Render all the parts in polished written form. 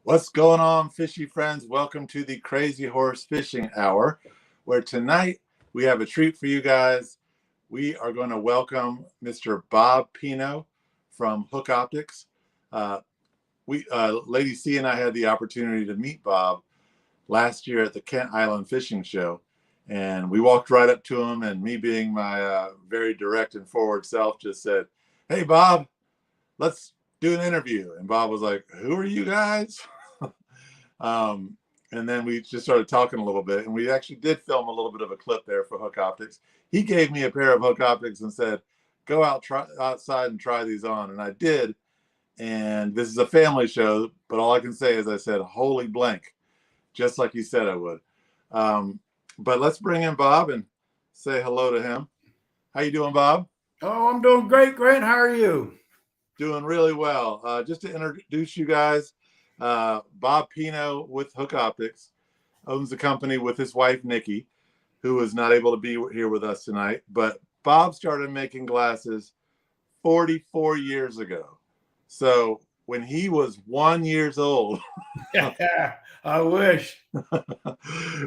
What's going on, fishy friends? Welcome to the Crazyhorse Fishing Hour, where tonight we have a treat for you guys. We are going to welcome Mr. Bob Pino from Hook Optics. Lady C and I had the opportunity to meet Bob last year at the Kent Island Fishing Show, and we walked right up to him, and me being my very direct and forward self just said, "Hey, Bob, let's do an interview." And Bob was like, "Who are you guys?" And then we just started talking a little bit, and we actually did film a little bit of a clip there for Hook Optics. He gave me a pair of Hook Optics and said, "Go outside and try these on." And I did. And this is a family show, but all I can say is I said, "Holy blank," just like you said I would. But let's bring in Bob and say hello to him. How you doing, Bob? Oh, I'm doing great, Grant. How are you? Doing really well. Just to introduce you guys, Bob Pino with Hook Optics owns the company with his wife, Nikki, who is not able to be here with us tonight. But Bob started making glasses 44 years ago. So when he was 1 year old, I wish.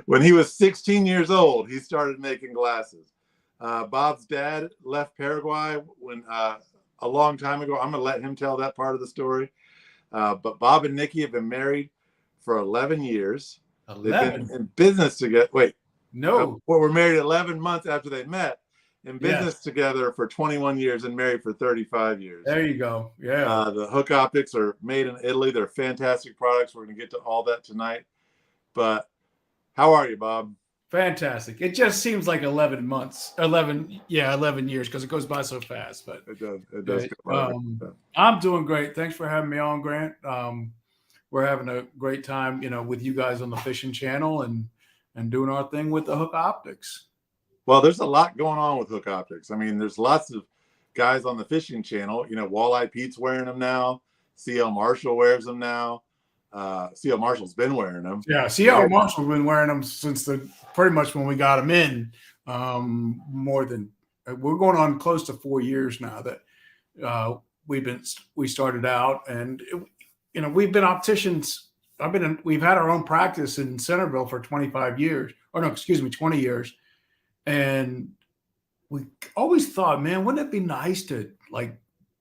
When he was 16 years old, he started making glasses. Bob's dad left Paraguay when a long time ago. I'm going to let him tell that part of the story. But Bob and Nikki have been married for 11 years. 11? They've been in business together. Wait. No. Well, we're married 11 months after they met. In business together for 21 years and married for 35 years. There you go. Yeah. The Hook Optics are made in Italy. They're fantastic products. We're going to get to all that tonight. But how are you, Bob? Fantastic. It just seems like 11 months. 11 years, because it goes by so fast. But it does go by. I'm doing great. Thanks for having me on, Grant. We're having a great time, with you guys on the fishing channel and doing our thing with the Hook Optics. Well, there's a lot going on with Hook Optics. I mean, there's lots of guys on the fishing channel. Walleye Pete's wearing them now. C.L. Marshall wears them now. C.L. Marshall's been wearing them. Yeah, C.L. Marshall's been wearing them since pretty much when we got them in. We're going on close to 4 years now that we started out, and we've been opticians. We've had our own practice in Centerville for 25 years. Or no, excuse me, 20 years. And we always thought, man, wouldn't it be nice to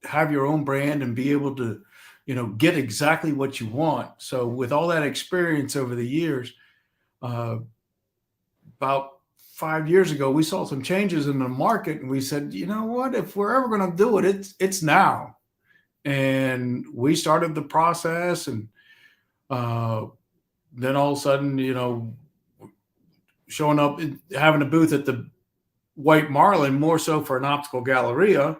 have your own brand and be able to, get exactly what you want? So with all that experience over the years, about 5 years ago, we saw some changes in the market, and we said, you know what, if we're ever going to do it, it's now. And we started the process, and then all of a sudden, showing up, having a booth at the White Marlin, more so for an optical galleria.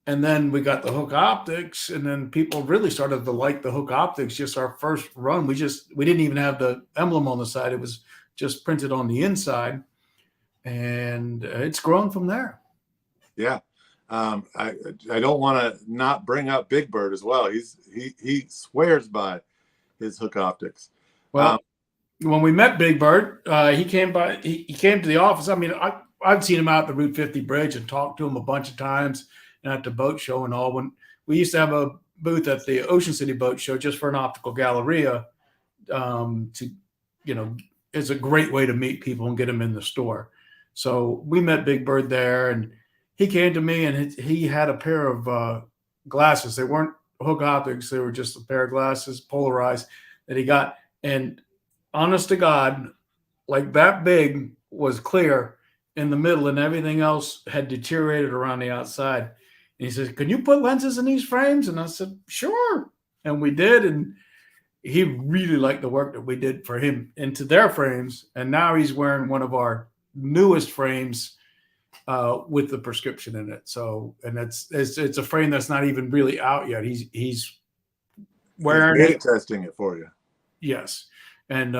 And then we got the Hook Optics, and then people really started to like the Hook Optics. Just our first run, we didn't even have the emblem on the side. It was just printed on the inside, and it's grown from there. Yeah. I don't want to not bring up Big Bird as well. He swears by his Hook Optics. Well, when we met Big Bird, he came by. He came to the office. I mean, I'd seen him out at the Route 50 bridge and talked to him a bunch of times, and at the boat show and all. When we used to have a booth at the Ocean City Boat Show just for an optical galleria, it's a great way to meet people and get them in the store. So we met Big Bird there, and he came to me, and he had a pair of glasses. They weren't Hook Optics; they were just a pair of glasses, polarized, that he got. And honest to God, like that big was clear in the middle, and everything else had deteriorated around the outside. And he said, "Can you put lenses in these frames?" And I said, "Sure." And we did. And he really liked the work that we did for him into their frames. And now he's wearing one of our newest frames with the prescription in it. So, and it's a frame that's not even really out yet. He's wearing it, testing it for you. Yes. And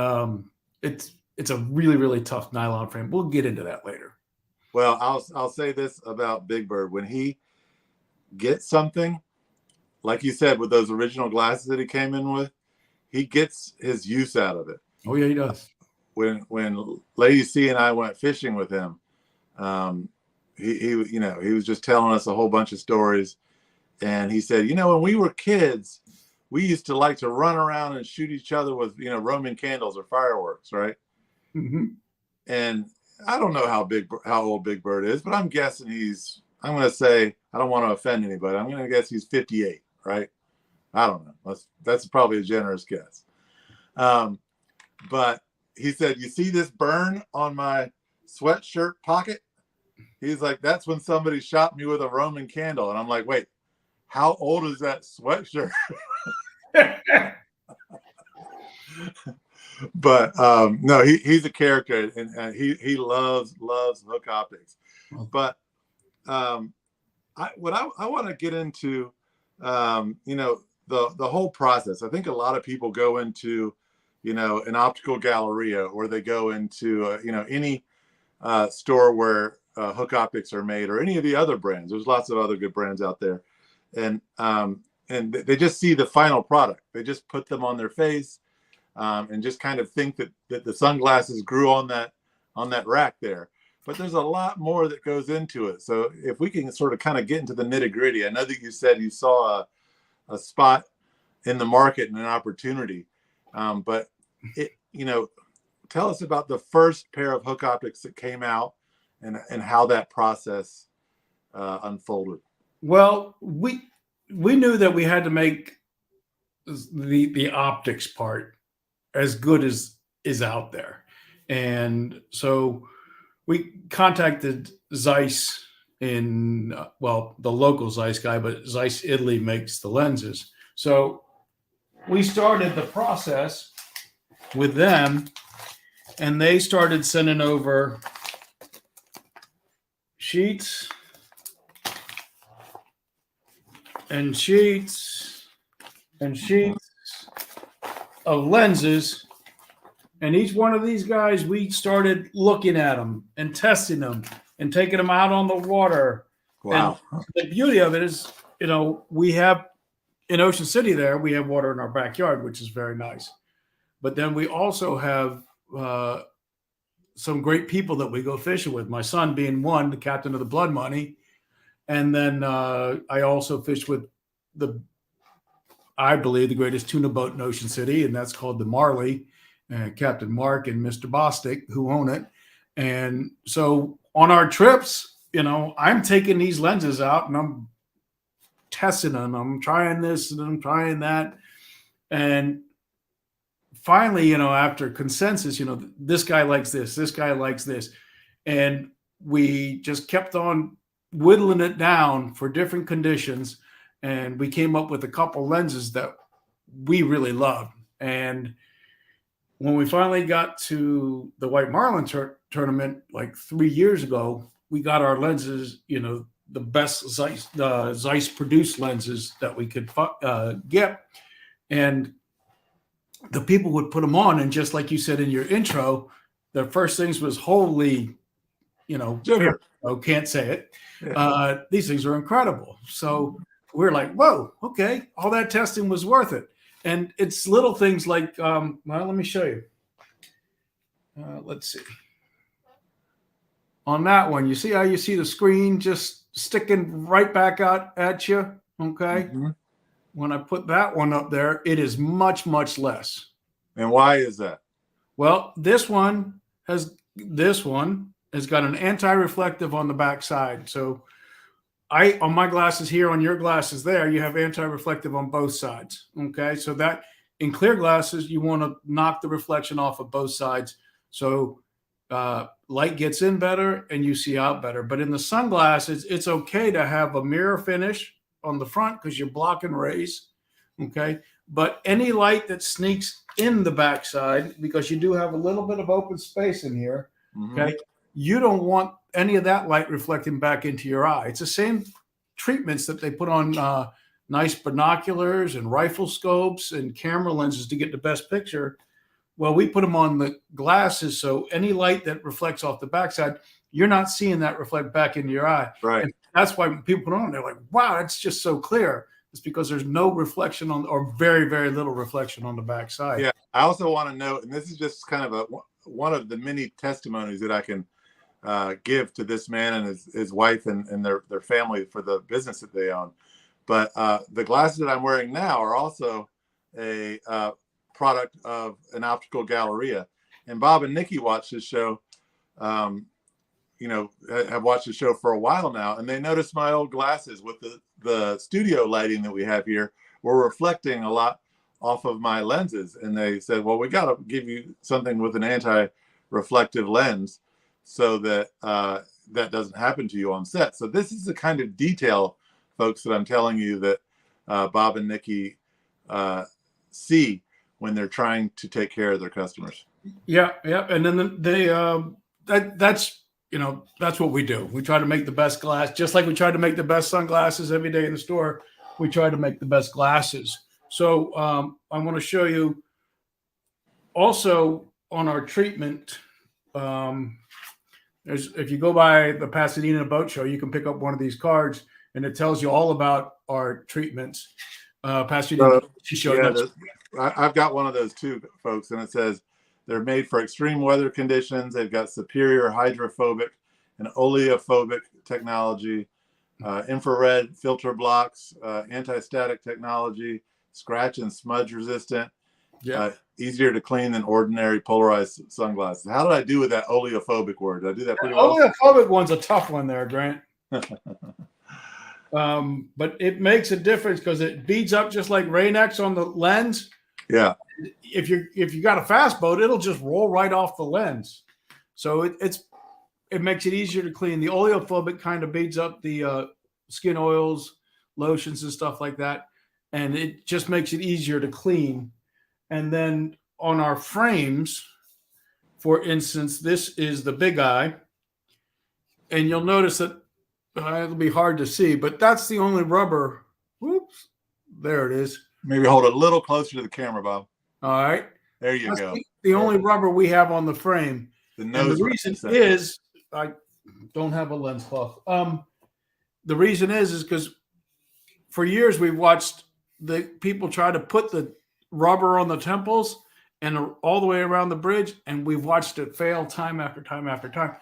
it's a really, really tough nylon frame. We'll get into that later. Well, I'll say this about Big Bird. When he gets something, like you said, with those original glasses that he came in with, he gets his use out of it. Oh yeah, he does. When Lady C and I went fishing with him, he was just telling us a whole bunch of stories, and he said, when we were kids, we used to like to run around and shoot each other with, you know, Roman candles or fireworks, right? Mm-hmm. And I don't know how old Big Bird is, but I'm guessing I'm going to say, I don't want to offend anybody, I'm going to guess he's 58, right? I don't know. That's probably a generous guess. But he said, you see this burn on my sweatshirt pocket? He's like, that's when somebody shot me with a Roman candle. And I'm like, wait, how old is that sweatshirt? But no, he's a character, and he loves hook optics. But I want to get into, you know, the whole process. I think a lot of people go into, you know, an optical galleria, or they go into you know, any store where hook optics are made, or any of the other brands. There's lots of other good brands out there, and they just see the final product. They just put them on their face, and just kind of think that the sunglasses grew on that rack there. But there's a lot more that goes into it. So if we can sort of kind of get into the nitty gritty, I know that you said you saw a spot in the market and an opportunity, but you know, tell us about the first pair of hook optics that came out, and how that process unfolded. Well, we knew that we had to make the optics part as good as is out there, and so we contacted Zeiss in well, the local Zeiss guy, but Zeiss Italy makes the lenses. So we started the process with them, and they started sending over sheets and sheets and sheets of lenses. And each one of these guys, we started looking at them and testing them and taking them out on the water. Wow. And the beauty of it is, you know, we have in Ocean City there, we have water in our backyard, which is very nice. But then we also have some great people that we go fishing with. My son being one, the captain of the Blood Money. And then I also fish with I believe, the greatest tuna boat in Ocean City, and that's called the Marley. Captain Mark and Mr. Bostic, who own it. And so on our trips, you know, I'm taking these lenses out and I'm testing them. I'm trying this and I'm trying that. And finally, you know, after consensus, you know, this guy likes this guy likes this. And we just kept on whittling it down for different conditions. And we came up with a couple lenses that we really loved. And when we finally got to the White Marlin tournament like 3 years ago, we got our lenses, you know, the best Zeiss produced lenses that we could get. And the people would put them on. And just like you said in your intro, the first things was, holy, you know, can't say it. Yeah. These things are incredible. So we're like, whoa, okay, all that testing was worth it. And it's little things like, well, let me show you. Let's see. On that one, you see how you see the screen just sticking right back out at you? Okay. Mm-hmm. When I put that one up there, it is much, much less. And why is that? Well, this one has got an anti-reflective on the back side. So on my glasses here, on your glasses there, you have anti-reflective on both sides. Okay. So that in clear glasses, you want to knock the reflection off of both sides. So light gets in better and you see out better. But in the sunglasses, it's okay to have a mirror finish on the front because you're blocking rays. Okay. But any light that sneaks in the backside, because you do have a little bit of open space in here. Mm-hmm. Okay. You don't want any of that light reflecting back into your eye. It's the same treatments that they put on nice binoculars and rifle scopes and camera lenses to get the best picture. Well, we put them on the glasses, so any light that reflects off the backside, you're not seeing that reflect back into your eye. Right. And that's why when people put on, they're like, wow, it's just so clear. It's because there's no reflection on, or very, very little reflection on the backside. Yeah. I also want to note, and this is just kind of one of the many testimonies that I can give to this man and his wife and their family for the business that they own. But the glasses that I'm wearing now are also a product of an optical galleria. And Bob and Nikki watched this show, have watched the show for a while now, and they noticed my old glasses with the studio lighting that we have here were reflecting a lot off of my lenses. And they said, well, we got to give you something with an anti-reflective lens so that that doesn't happen to you on set. So this is the kind of detail, folks, that I'm telling you that Bob and Nikki see when they're trying to take care of their customers. Yeah. And then that's what we do. We try to make the best glass, just like we try to make the best sunglasses every day in the store. We try to make the best glasses. So I want to show you also on our treatment. If you go by the Pasadena Boat Show, you can pick up one of these cards, and it tells you all about our treatments. Pasadena Show. Yeah, I've got one of those too, folks, and it says they're made for extreme weather conditions. They've got superior hydrophobic and oleophobic technology, infrared filter blocks, anti-static technology, scratch and smudge resistant, easier to clean than ordinary polarized sunglasses. How did I do with that oleophobic word? Did I do that pretty well? Oleophobic one's a tough one there, Grant. But it makes a difference because it beads up just like Rain-X on the lens. Yeah. If you got a fast boat, it'll just roll right off the lens. So it makes it easier to clean. The oleophobic kind of beads up the skin oils, lotions, and stuff like that, and it just makes it easier to clean. And then on our frames, for instance, this is the Big Eye, and you'll notice that it'll be hard to see, but that's the only rubber. Whoops, there it is. Maybe hold it a little closer to the camera, Bob. All right. There you go. The only rubber we have on the frame. And the reason is I don't have a lens cloth. The reason is because for years we've watched the people try to put the rubber on the temples and all the way around the bridge, and we've watched it fail time after time after time.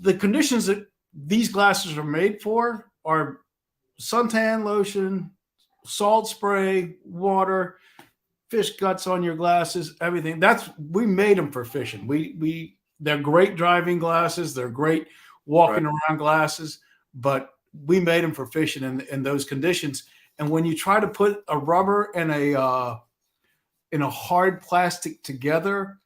The conditions that these glasses are made for are suntan lotion, salt spray, water, fish guts on your glasses, everything. We made them for fishing. They're great driving glasses. They're great walking around glasses, but we made them for fishing in those conditions. And when you try to put a rubber and in a hard plastic together,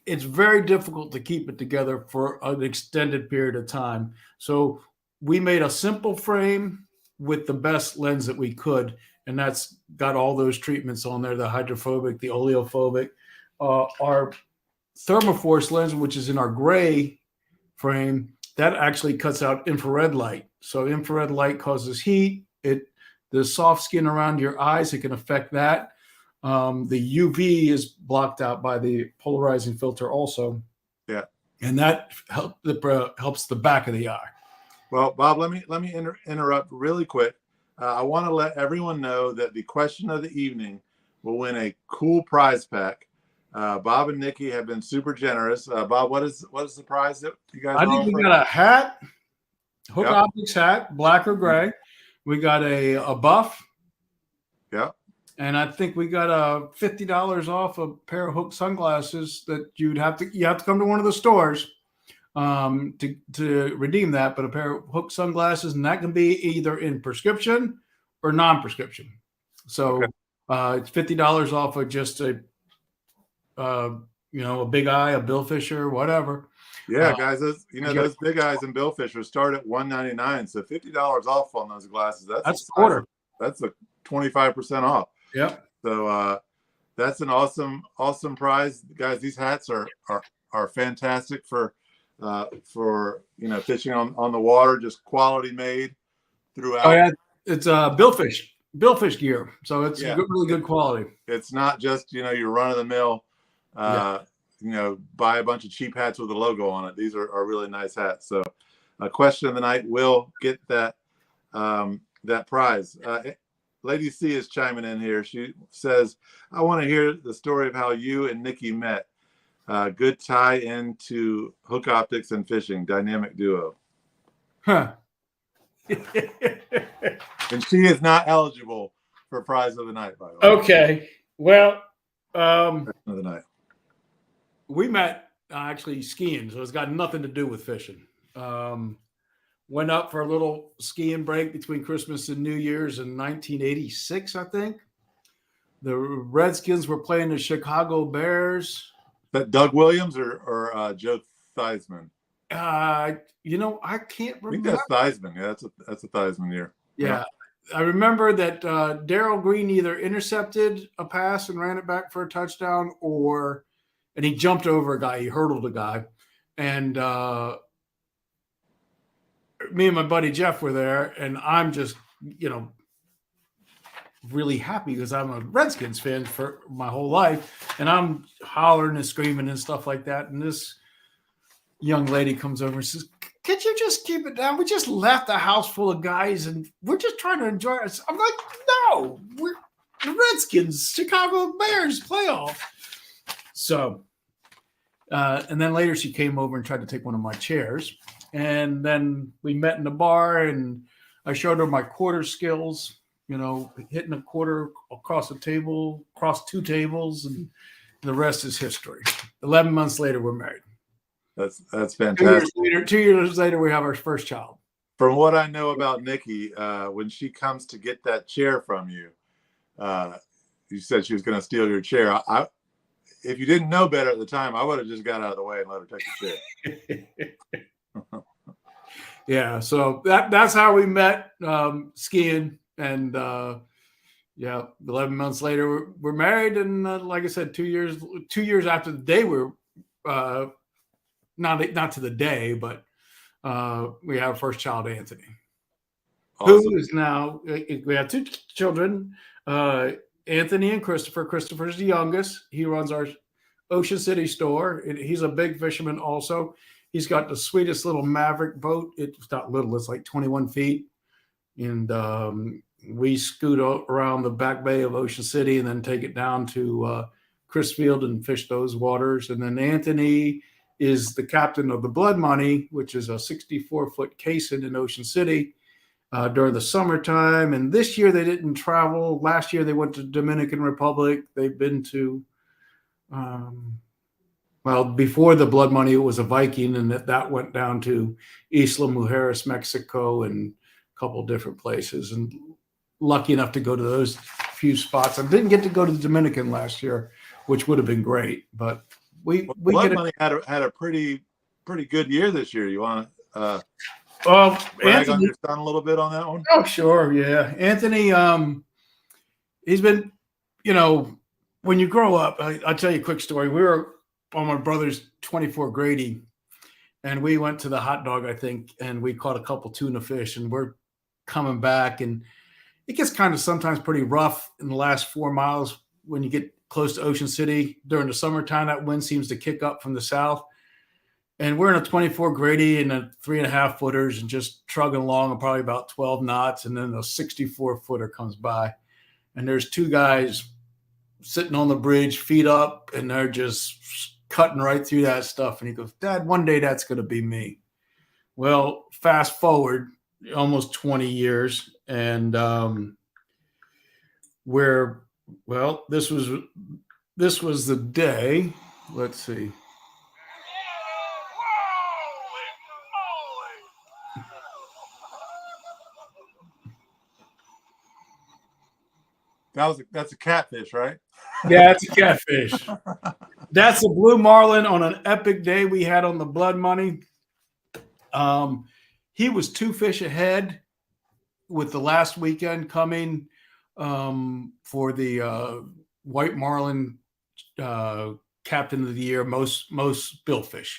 it's very difficult to keep it together for an extended period of time. So we made a simple frame with the best lens that we could, and that's got all those treatments on there, the hydrophobic, the oleophobic. Our Thermoforce lens, which is in our gray frame, that actually cuts out infrared light. So infrared light causes heat. The soft skin around your eyes, it can affect that. The UV is blocked out by the polarizing filter also. Yeah. And that helps the back of the eye. Well, Bob, let me interrupt really quick. I want to let everyone know that the question of the evening will win a cool prize pack. Bob and Nikki have been super generous. Bob, what is the prize that you guys? I think we got a hat, Hook Optics hat, black or gray. We got a buff. Yeah. And I think we got $50 off a pair of Hook sunglasses that you have to come to one of the stores to redeem that. But a pair of Hook sunglasses, and that can be either in prescription or non-prescription. So it's $50 off of just a Big Eye, a Bill Fisher, whatever. Yeah, guys, those Big Eyes and Bill Fisher start at $199. So $50 off on those glasses. That's a quarter. That's a 25% off. Yeah. So that's an awesome prize, guys. These hats are fantastic for fishing on the water, just quality made throughout. Oh yeah, it's Billfish gear, so it's really good quality. It's not just your run of the mill, buy a bunch of cheap hats with a logo on it. These are really nice hats. So, question of the night will get that prize. Lady C is chiming in here. She says, I want to hear the story of how you and Nikki met. Good tie into Hook Optics and fishing, dynamic duo. Huh. And she is not eligible for prize of the night, by the way. Okay. Well, Of the night. we met actually skiing, so it's got nothing to do with fishing. Went up for a little skiing break between Christmas and New Year's in 1986, I think. The Redskins were playing the Chicago Bears. Is that Doug Williams or Joe Theismann? I can't remember. I think that's Theismann. Yeah, that's a Theismann year. Yeah. I remember that Darryl Green either intercepted a pass and ran it back for a touchdown, and he jumped over a guy. He hurdled a guy. And me and my buddy Jeff were there, and I'm just, really happy because I'm a Redskins fan for my whole life. And I'm hollering and screaming and stuff like that. And this young lady comes over and says, "Could you just keep it down? We just left a house full of guys and we're just trying to enjoy it." I'm like, "No, we're the Redskins, Chicago Bears playoff." So, and then later she came over and tried to take one of my chairs. And then we met in the bar and I showed her my quarter skills, hitting a quarter across a table, across two tables, and the rest is history. 11 months later, we're married. That's fantastic. 2 years later, we have our first child. From what I know about Nikki, when she comes to get that chair from you, you said she was going to steal your chair. If you didn't know better at the time, I would have just got out of the way and let her take the chair. Yeah, so that's how we met skiing, and 11 months later we're married, and like I said, 2 years after the day we're not to the day, but we have our first child, Anthony, awesome. Who is now, we have two children, Anthony and Christopher. Christopher's the youngest. He runs our Ocean City store. He's a big fisherman also. He's got the sweetest little Maverick boat. It's not little, it's like 21 feet. And we scoot around the back bay of Ocean City and then take it down to Crisfield and fish those waters. And then Anthony is the captain of the Blood Money, which is a 64-foot caisson in Ocean City during the summertime. And this year they didn't travel. Last year they went to Dominican Republic. They've been to, before the Blood Money, it was a Viking, and that went down to Isla Mujeres, Mexico, and a couple different places. And lucky enough to go to those few spots. I didn't get to go to the Dominican last year, which would have been great, but Blood Money had a pretty good year this year. You want to brag on your son a little bit on that one? Oh, sure, yeah. Anthony, he's been, when you grow up, I'll tell you a quick story. We were on my brother's 24 Grady, and we went to the Hot Dog, I think, and we caught a couple tuna fish, and we're coming back, and it gets kind of sometimes pretty rough in the last 4 miles when you get close to Ocean City. During the summertime, that wind seems to kick up from the south. And we're in a 24 Grady and a 3.5 footers and just trugging along at probably about 12 knots. And then a 64 footer comes by. And there's two guys sitting on the bridge, feet up, and they're just cutting right through that stuff. And he goes, "Dad, one day that's going to be me." Well, fast forward almost 20 years. And this was the day. Let's see. That's a catfish, right? Yeah, it's a catfish. That's a blue marlin on an epic day we had on the Blood Money. He was 2 fish ahead with the last weekend coming for the White Marlin Captain of the Year, most billfish.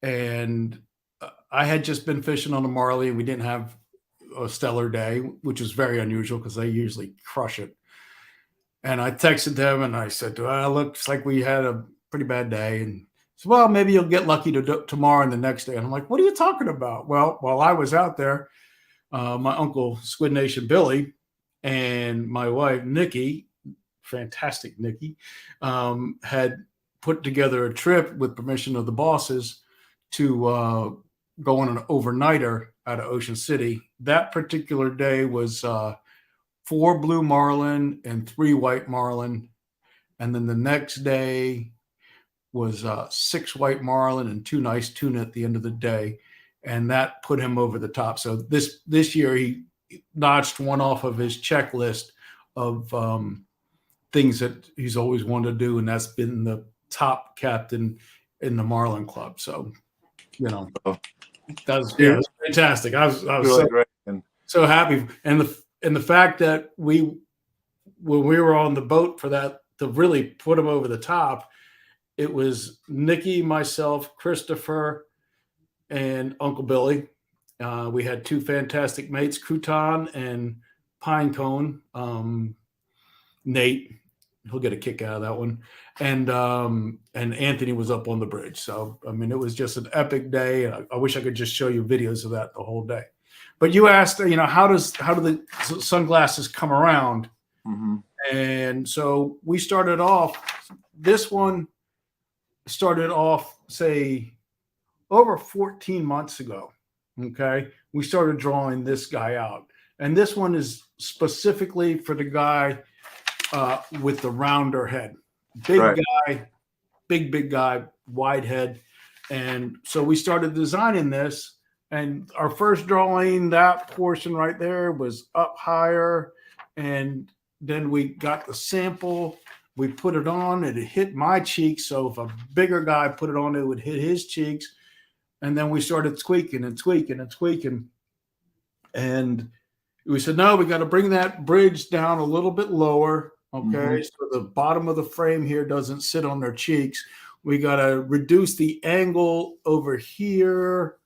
And I had just been fishing on the Marley, and we didn't have a stellar day, which was very unusual because they usually crush it. And I texted them and I said, "Looks like we had a pretty bad day." And he said, "Well, maybe you'll get lucky tomorrow and the next day." And I'm like, "What are you talking about?" Well, while I was out there, my uncle Squid Nation Billy and my wife Nikki, fantastic Nikki, had put together a trip with permission of the bosses to go on an overnighter out of Ocean City. That particular day was 4 blue marlin and 3 white marlin. And then the next day was 6 white marlin and 2 nice tuna at the end of the day. And that put him over the top. So this year he notched one off of his checklist of things that he's always wanted to do, and that's been the top captain in the Marlin Club. So, you know, that was, yeah, it was fantastic. I was really great. So happy, and the fact that when we were on the boat for that to really put him over the top, it was Nikki, myself, Christopher, and Uncle Billy. We had 2 fantastic mates, Crouton and Pinecone. Nate, he'll get a kick out of that one, and Anthony was up on the bridge. So I mean, it was just an epic day. I wish I could just show you videos of that the whole day. But you asked, you know, how do the sunglasses come around? Mm-hmm. And so we started off. This one started off, say, over 14 months ago. Okay, we started drawing this guy out, and this one is specifically for the guy with the rounder head, big guy, wide head. And so we started designing this, and our first drawing, that portion right there was up higher. And then we got the sample, we put it on, and it hit my cheeks. So if a bigger guy put it on, it would hit his cheeks. And then we started tweaking and tweaking and tweaking. And we said, no, we got to bring that bridge down a little bit lower. Okay. Mm-hmm. So the bottom of the frame here doesn't sit on their cheeks. We got to reduce the angle over here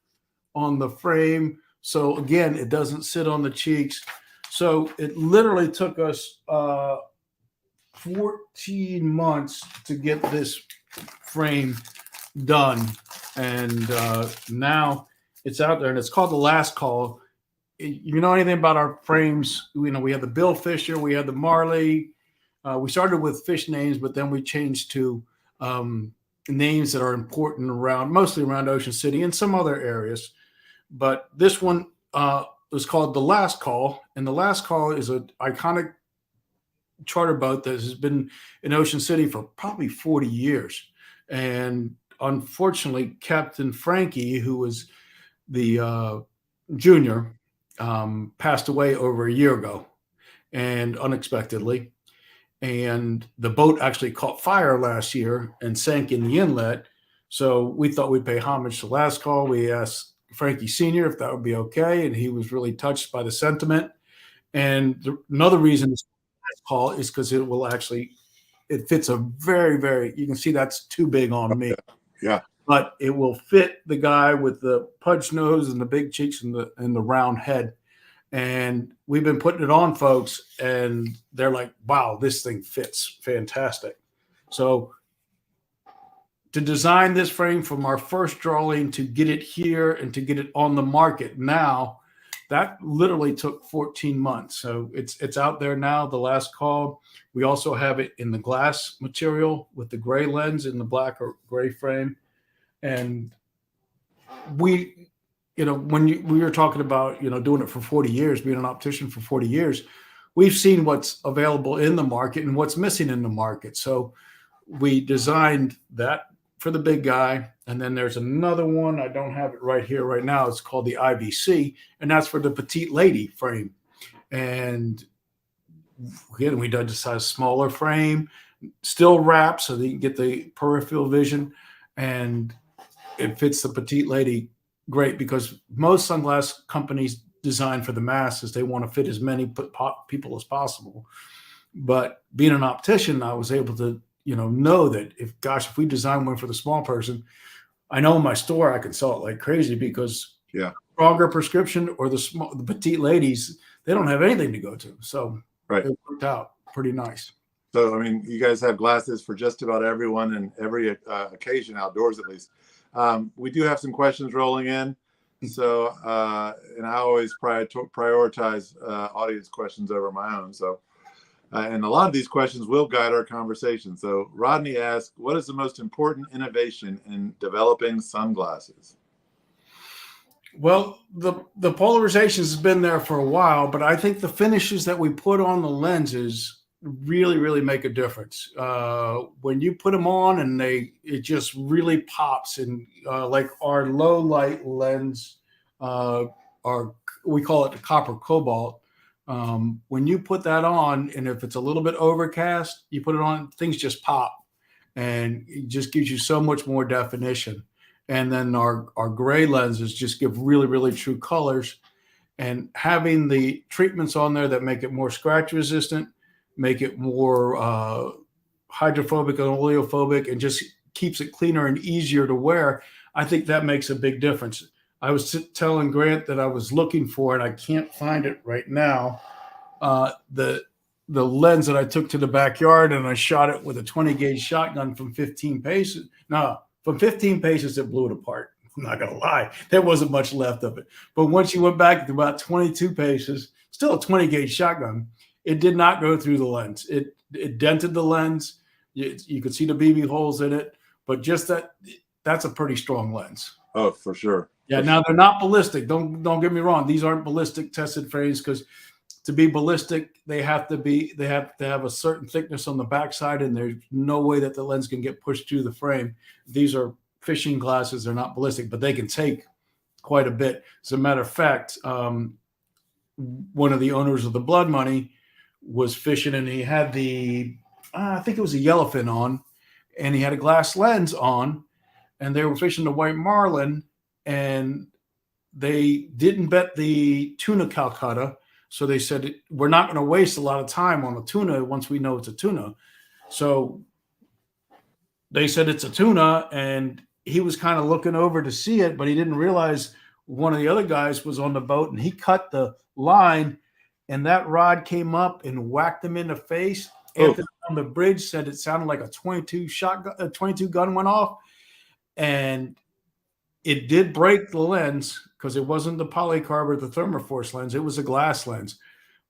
on the frame. So again, it doesn't sit on the cheeks. So it literally took us 14 months to get this frame done. And now it's out there, and it's called The Last Call. You know anything about our frames? You know, we have the Bill Fisher, we have the Marley. We started with fish names, but then we changed to names that are important mostly around Ocean City and some other areas. But this one was called The Last Call, and The Last Call is an iconic charter boat that has been in Ocean City for probably 40 years. And unfortunately, Captain Frankie, who was the junior, passed away over a year ago, and unexpectedly. And the boat actually caught fire last year and sank in the inlet. So we thought we'd pay homage to Last Call. We asked Frankie Sr. if that would be okay, and he was really touched by the sentiment. And another reason it's Last Call is because it fits a very, very, you can see that's too big on me. Yeah. But it will fit the guy with the pudge nose and the big cheeks and the round head. And we've been putting it on folks, and they're like, wow, this thing fits fantastic. So to design this frame from our first drawing to get it here and to get it on the market now, that literally took 14 months. So it's out there now, The Last Call. We also have it in the glass material with the gray lens in the black or gray frame. And we, when we were talking about, doing it for 40 years, being an optician for 40 years, we've seen what's available in the market and what's missing in the market. So we designed that for the big guy. And then there's another one. I don't have it right here right now. It's called the IBC, and that's for the petite lady frame. And again, we did a smaller frame, still wrapped so that you can get the peripheral vision, and it fits the petite lady great, because most sunglass companies design for the masses. They want to fit as many people as possible. But being an optician, I was able to, know that if we design one for the small person, I know in my store I can sell it like crazy, because stronger prescription or the petite ladies, they don't have anything to go to. So it worked out pretty nice. So, I mean, you guys have glasses for just about everyone and every occasion outdoors, at least. We do have some questions rolling in. So, and I always prioritize audience questions over my own. So, and a lot of these questions will guide our conversation. So Rodney asked, what is the most important innovation in developing sunglasses? Well, the polarization has been there for a while, but I think the finishes that we put on the lenses really make a difference. When you put them on, and it just really pops. And like our low light lens, our we call it the copper cobalt. When you put that on, and if it's a little bit overcast, you put it on, things just pop, and it just gives you so much more definition. And then our gray lenses just give really true colors. And having the treatments on there that make it more scratch resistant, make it more hydrophobic and oleophobic, and just keeps it cleaner and easier to wear, I think that makes a big difference. I was telling Grant that I was looking for, and I can't find it right now, the lens that I took to the backyard, and I shot it with a 20 gauge shotgun from 15 paces. No, from 15 paces, it blew it apart. I'm not going to lie. There wasn't much left of it. But once you went back to about 22 paces, still a 20 gauge shotgun, it did not go through the lens. It dented the lens. You could see the BB holes in it, but just that's a pretty strong lens. Oh, for sure. Yeah. Now they're not ballistic. Don't get me wrong. These aren't ballistic tested frames, because to be ballistic, they have to have a certain thickness on the backside, and there's no way that the lens can get pushed through the frame. These are fishing glasses; they're not ballistic, but they can take quite a bit. As a matter of fact, one of the owners of the Blood Money was fishing, and he had I think it was a yellowfin on, and he had a glass lens on, and they were fishing the white marlin, and they didn't bet the tuna Calcutta. So they said, we're not going to waste a lot of time on a tuna once we know it's a tuna. So they said it's a tuna, and he was kind of looking over to see it, but he didn't realize one of the other guys was on the boat, and he cut the line, and that rod came up and whacked him in the face. Oh. Anthony on the bridge said it sounded like a 22 gun went off, and it did break the lens, because it wasn't the polycarb or the thermoforce lens. It was a glass lens.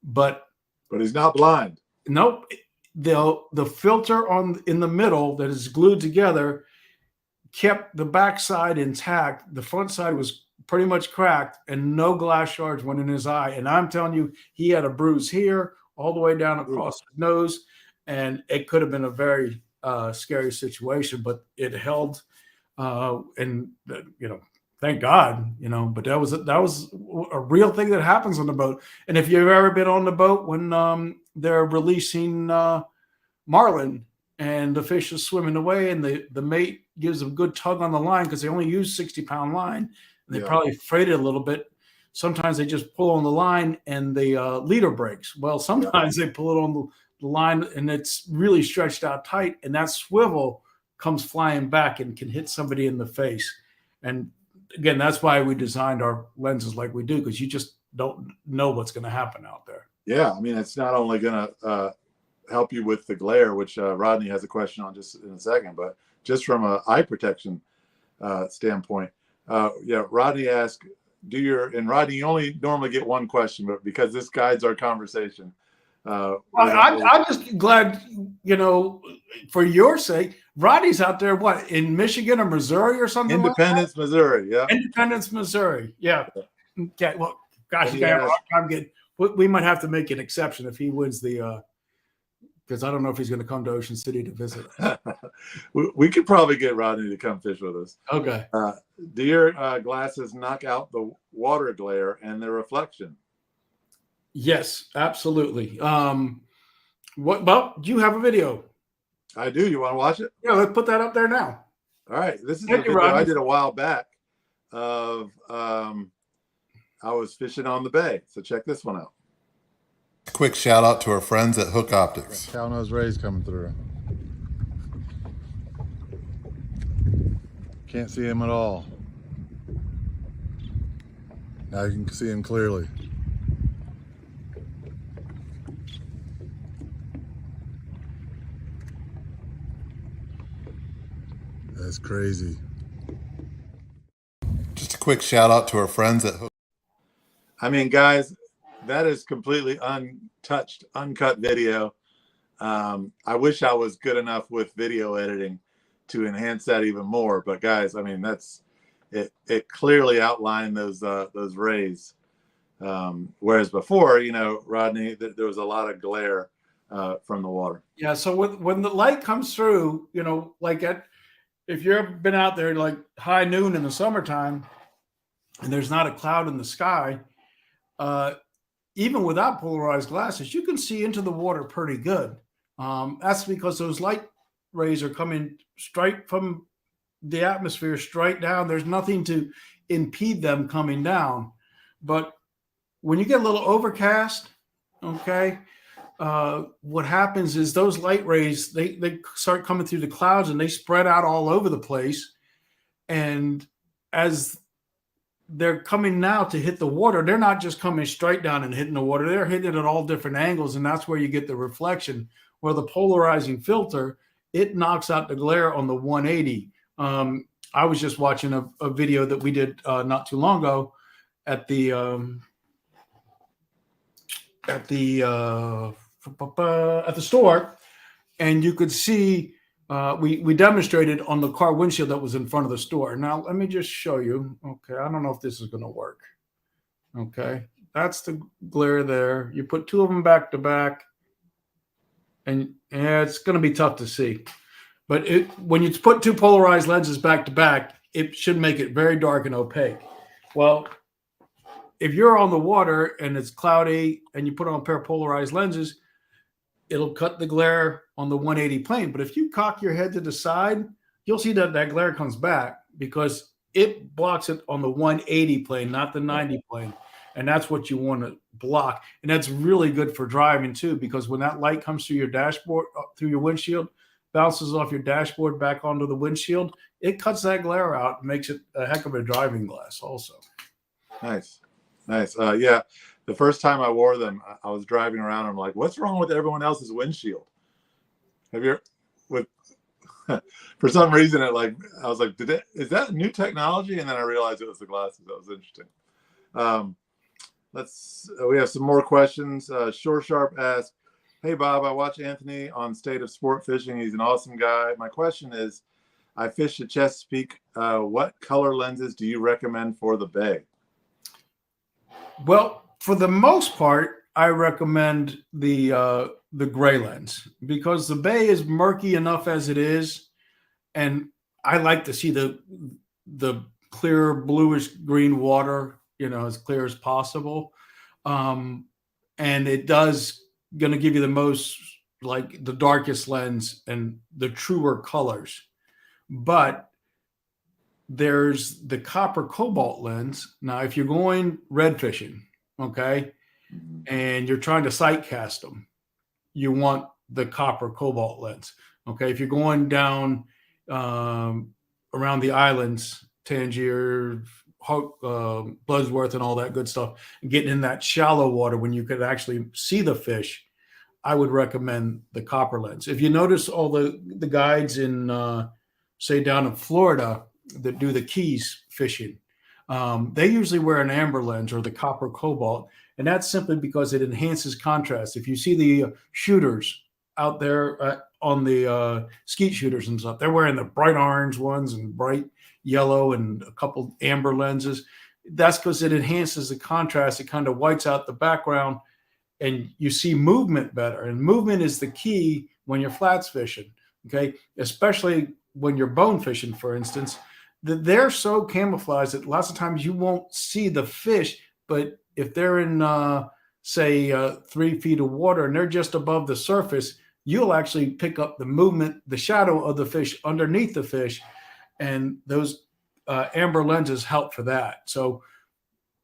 But he's not blind. Nope. The filter in the middle that is glued together kept the backside intact. The front side was pretty much cracked, and no glass shards went in his eye. And I'm telling you, he had a bruise here all the way down across his nose, and it could have been a very scary situation, but it held. And thank God, but that was a real thing that happens on the boat. And if you've ever been on the boat when they're releasing marlin, and the fish is swimming away, and the mate gives a good tug on the line, because they only use 60-pound line, and they probably freight it a little bit. Sometimes they just pull on the line, and the leader breaks. Well, sometimes they pull it on the line, and it's really stretched out tight, and that swivel comes flying back and can hit somebody in the face. And again, that's why we designed our lenses like we do, because you just don't know what's going to happen out there. Yeah, I mean, it's not only going to help you with the glare, which Rodney has a question on just in a second, but just from an eye protection standpoint. Rodney asked, and Rodney, you only normally get one question, but because this guides our conversation. I'm just glad, for your sake. Rodney's out there, what, in Michigan or Missouri or something? Independence, Missouri. Yeah. Independence, Missouri. Yeah. Okay. Well, gosh, we might have to make an exception if he wins because I don't know if he's going to come to Ocean City to visit. we could probably get Rodney to come fish with us. Okay. Do your glasses knock out the water glare and the reflection? Yes, absolutely. Well, do you have a video? I do. You want to watch it? Yeah, let's put that up there now. All right. This is a video I did a while back of I was fishing on the bay. So check this one out. Quick shout out to our friends at Hook Optics. Cow-nose rays coming through. Can't see him at all. Now you can see him clearly. That's crazy. Just a quick shout out to our friends at Hook. I mean, guys, that is completely untouched, uncut video. I wish I was good enough with video editing to enhance that even more. But guys, I mean, it clearly outlined those rays. Whereas before, Rodney, there was a lot of glare from the water. Yeah. So when the light comes through, like if you've ever been out there like high noon in the summertime and there's not a cloud in the sky, even without polarized glasses, you can see into the water pretty good. That's because those light rays are coming straight from the atmosphere, straight down. There's nothing to impede them coming down. But when you get a little overcast, okay, what happens is those light rays, they start coming through the clouds and they spread out all over the place. And as they're coming now to hit the water, they're not just coming straight down and hitting the water. They're hitting it at all different angles. And that's where you get the reflection, where the polarizing filter, it knocks out the glare on the 180. I was just watching a video that we did not too long ago at the store, and you could see we demonstrated on the car windshield that was in front of the store. Now let me just show you. Okay, I don't know if this is going to work. Okay, that's the glare there. You put two of them back to back, and it's going to be tough to see. But when you put two polarized lenses back to back, it should make it very dark and opaque. Well, if you're on the water and it's cloudy and you put on a pair of polarized lenses, it'll cut the glare on the 180 plane. But if you cock your head to the side, you'll see that glare comes back because it blocks it on the 180 plane, not the 90 plane. And that's what you want to block. And that's really good for driving too, because when that light comes through your dashboard, through your windshield, bounces off your dashboard back onto the windshield, it cuts that glare out and makes it a heck of a driving glass also. Nice. Yeah, the first time I wore them, I was driving around. I'm like, what's wrong with everyone else's windshield? For some reason, I was like, is that new technology? And then I realized it was the glasses. That was interesting. We have some more questions. Shore Sharp asks, hey, Bob, I watch Anthony on State of Sport Fishing. He's an awesome guy. My question is, I fish at Chesapeake. What color lenses do you recommend for the bay? Well, for the most part, I recommend the gray lens because the bay is murky enough as it is. And I like to see the clear bluish green water, as clear as possible. And it does going to give you the most, like the darkest lens and the truer colors. But there's the copper cobalt lens. Now, if you're going red fishing, okay, and you're trying to sight cast them, you want the copper cobalt lens. Okay, if you're going down around the islands, Tangier, Bloodsworth, and all that good stuff, and getting in that shallow water when you could actually see the fish, I would recommend the copper lens. If you notice all the guides in, say, down in Florida that do the Keys fishing, they usually wear an amber lens or the copper cobalt, and that's simply because it enhances contrast. If you see the shooters out there on the skeet shooters and stuff, they're wearing the bright orange ones and bright yellow and a couple amber lenses. That's because it enhances the contrast. It kind of whites out the background and you see movement better. And movement is the key when you're flats fishing, okay? Especially when you're bone fishing, for instance. They're so camouflaged that lots of times you won't see the fish, but if they're in, say, 3 feet of water and they're just above the surface, you'll actually pick up the movement, the shadow of the fish underneath the fish, and those amber lenses help for that. So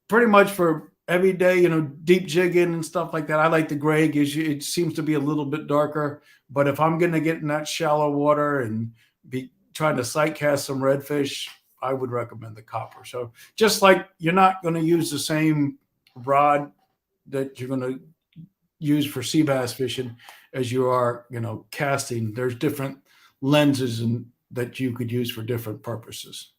pretty much for every day, deep jigging and stuff like that, I like the gray. It seems to be a little bit darker, but if I'm going to get in that shallow water and be trying to sight cast some redfish, I would recommend the copper. So just like you're not going to use the same rod that you're going to use for sea bass fishing as you are, casting, there's different lenses that you could use for different purposes.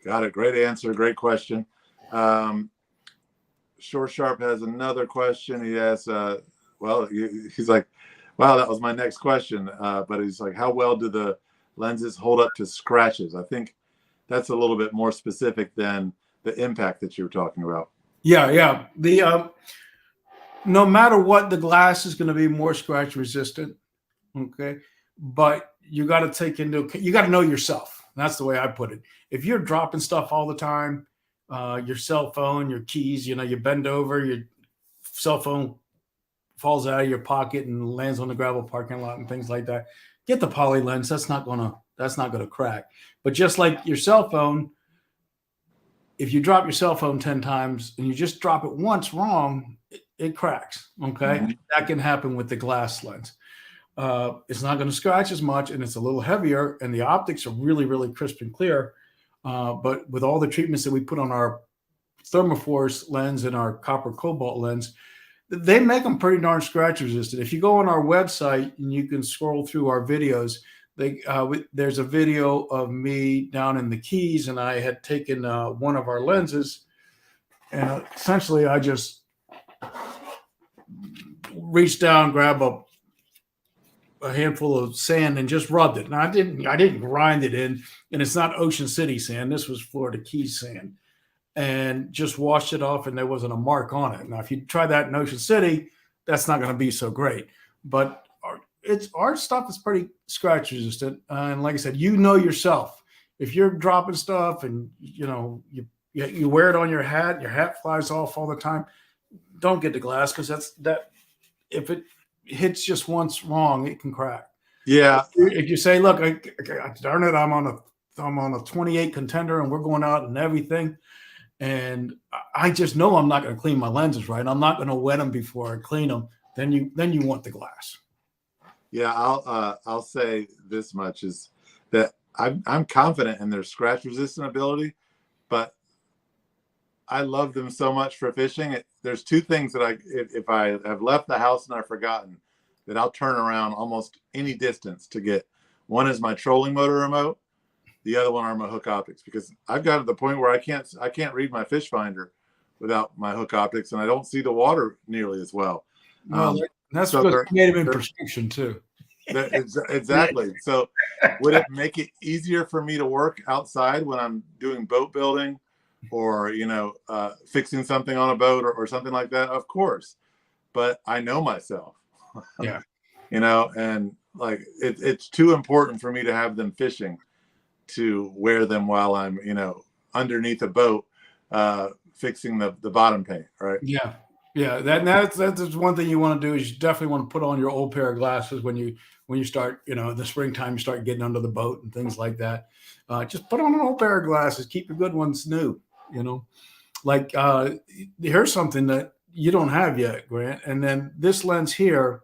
Got it. Great answer. Great question. Shore Sharp has another question. He asks, he's like, wow, that was my next question. But he's like, how well do the lenses hold up to scratches? I think that's a little bit more specific than the impact that you were talking about. Yeah. The no matter what, the glass is going to be more scratch resistant. Okay, but you got to you got to know yourself. That's the way I put it. If you're dropping stuff all the time, your cell phone, your keys, you bend over, your cell phone falls out of your pocket and lands on the gravel parking lot and things like that. Get the poly lens. That's not gonna crack. But just like your cell phone, if you drop your cell phone 10 times and you just drop it once wrong, it cracks. Okay. Mhm. That can happen with the glass lens. It's not going to scratch as much, and it's a little heavier, and the optics are really, really crisp and clear. But with all the treatments that we put on our thermoforce lens and our copper cobalt lens, they make them pretty darn scratch resistant. If you go on our website and you can scroll through our videos, there's a video of me down in the Keys, and I had taken one of our lenses, and essentially I just reached down, grab a handful of sand and just rubbed it. Now I didn't grind it in, and it's not Ocean City sand. This was Florida Keys sand, and just washed it off, and there wasn't a mark on it. Now, if you try that in Ocean City, that's not going to be so great. But our stuff is pretty scratch resistant, and like I said, yourself. If you're dropping stuff and you wear it on your hat flies off all the time, don't get the glass, because that if it hits just once wrong, it can crack. Yeah. If you say, look, darn it, I'm on a 28 contender and we're going out and everything, and I just know I'm not going to clean my lenses right, I'm not going to wet them before I clean them, then you want the glass. Yeah, I'll say this much, is that I'm confident in their scratch resistant ability, but I love them so much for fishing. There's two things that if I have left the house and I've forgotten, that I'll turn around almost any distance to get. One is my trolling motor remote. The other one are my hook optics, because I've got to the point where I can't read my fish finder without my hook optics, and I don't see the water nearly as well. Well, that's so because you made them in prescription too. Exactly. So would it make it easier for me to work outside when I'm doing boat building, or fixing something on a boat or something like that? Of course, but I know myself. Yeah. And like it's too important for me to have them fishing to wear them while I'm underneath a boat fixing the bottom paint, right? Yeah. That's one thing you want to do, is you definitely want to put on your old pair of glasses when you start, in the springtime, you start getting under the boat and things like that. Just put on an old pair of glasses. Keep your good ones new. Like here's something that you don't have yet, Grant. And then this lens here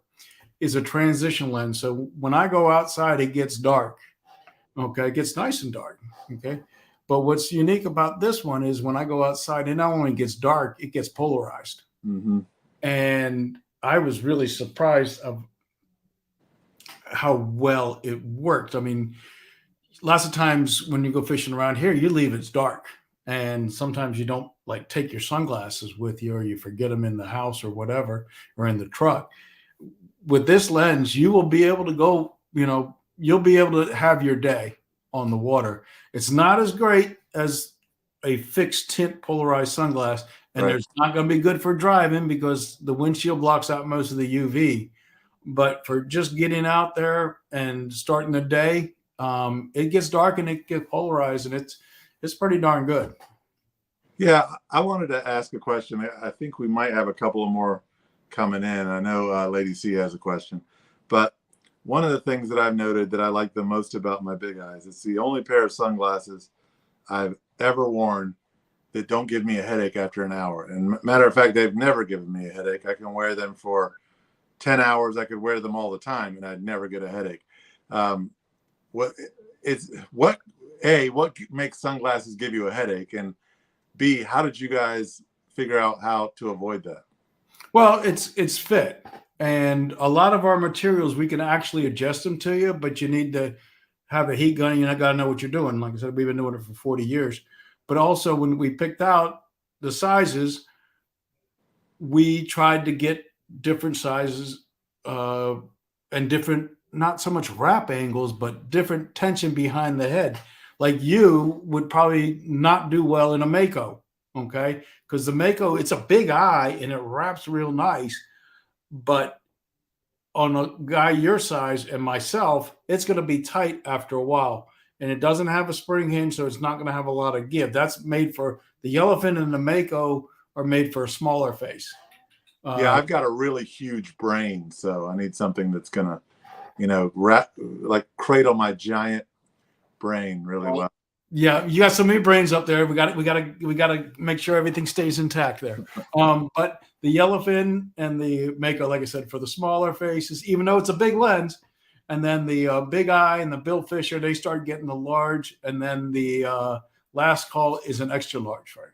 is a transition lens. So when I go outside, it gets dark. Okay, it gets nice and dark. Okay. But what's unique about this one is when I go outside, it not only gets dark, it gets polarized. Mm-hmm. And I was really surprised of how well it worked. I mean, lots of times when you go fishing around here, you leave it's dark. And sometimes you don't take your sunglasses with you, or you forget them in the house or whatever, or in the truck. With this lens, you will be able to go, you'll be able to have your day on the water. It's not as great as a fixed tint polarized sunglass, and Right. There's not going to be good for driving because the windshield blocks out most of the UV. But for just getting out there and starting the day, it gets dark and it gets polarized, and it's pretty darn good. Yeah, I wanted to ask a question. I think we might have a couple of more coming in. I know Lady C has a question, but one of the things that I've noted that I like the most about my Big Eyes, it's the only pair of sunglasses I've ever worn that don't give me a headache after an hour. And matter of fact, they've never given me a headache. I can wear them for 10 hours. I could wear them all the time and I'd never get a headache. What makes sunglasses give you a headache? And B, how did you guys figure out how to avoid that? Well, it's fit. And a lot of our materials, we can actually adjust them to you, but you need to have a heat gun. You got to know what you're doing. Like I said, we've been doing it for 40 years. But also when we picked out the sizes, we tried to get different sizes and different, not so much wrap angles, but different tension behind the head. Like you would probably not do well in a Mako, okay? Because the Mako, it's a big eye and it wraps real nice, but on a guy your size and myself, it's going to be tight after a while. And it doesn't have a spring hinge, so it's not going to have a lot of give. That's made for the Yellowfin and the Mako are made for a smaller face. Yeah, I've got a really huge brain, so I need something that's gonna, like cradle my giant brain really well. Yeah, you got so many brains up there. We got to make sure everything stays intact there. But the Yellowfin and the Mako, like I said, for the smaller faces, even though it's a big lens, and then the big eye and the Bill Fisher, they start getting the large, and then the last call is an extra large frame.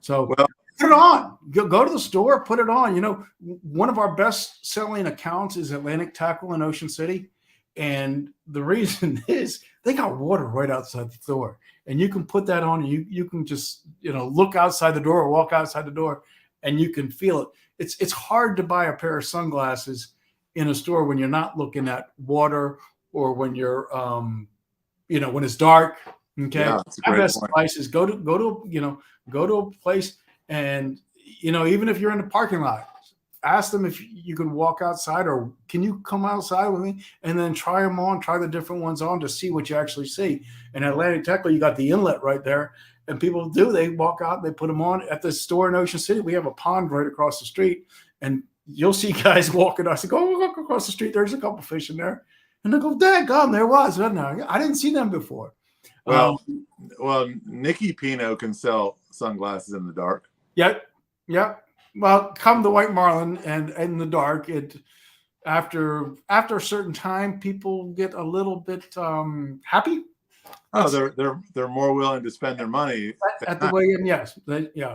So put it on. Go to the store, put it on. One of our best selling accounts is Atlantic Tackle in Ocean City. And the reason is they got water right outside the door. And you can put that on and you can just, look outside the door or walk outside the door and you can feel it. It's hard to buy a pair of sunglasses in a store when you're not looking at water or when you're, when it's dark. Okay. Yeah, my best advice is go to a place and, even if you're in the parking lot, ask them if you can walk outside or can you come outside with me and then try them on, try the different ones on to see what you actually see. And Atlantic Tackle, you got the inlet right there. And people they walk out, they put them on at the store in Ocean City. We have a pond right across the street and you'll see guys walking. I said, go look across the street. There's a couple fish in there. And they go, daggone, there was. I didn't see them before. Well, Nikki Pino can sell sunglasses in the dark. Yeah. Well, come the white marlin and in the dark, after a certain time, people get a little bit happy. Oh, they're more willing to spend their money at the weigh-in. Yes,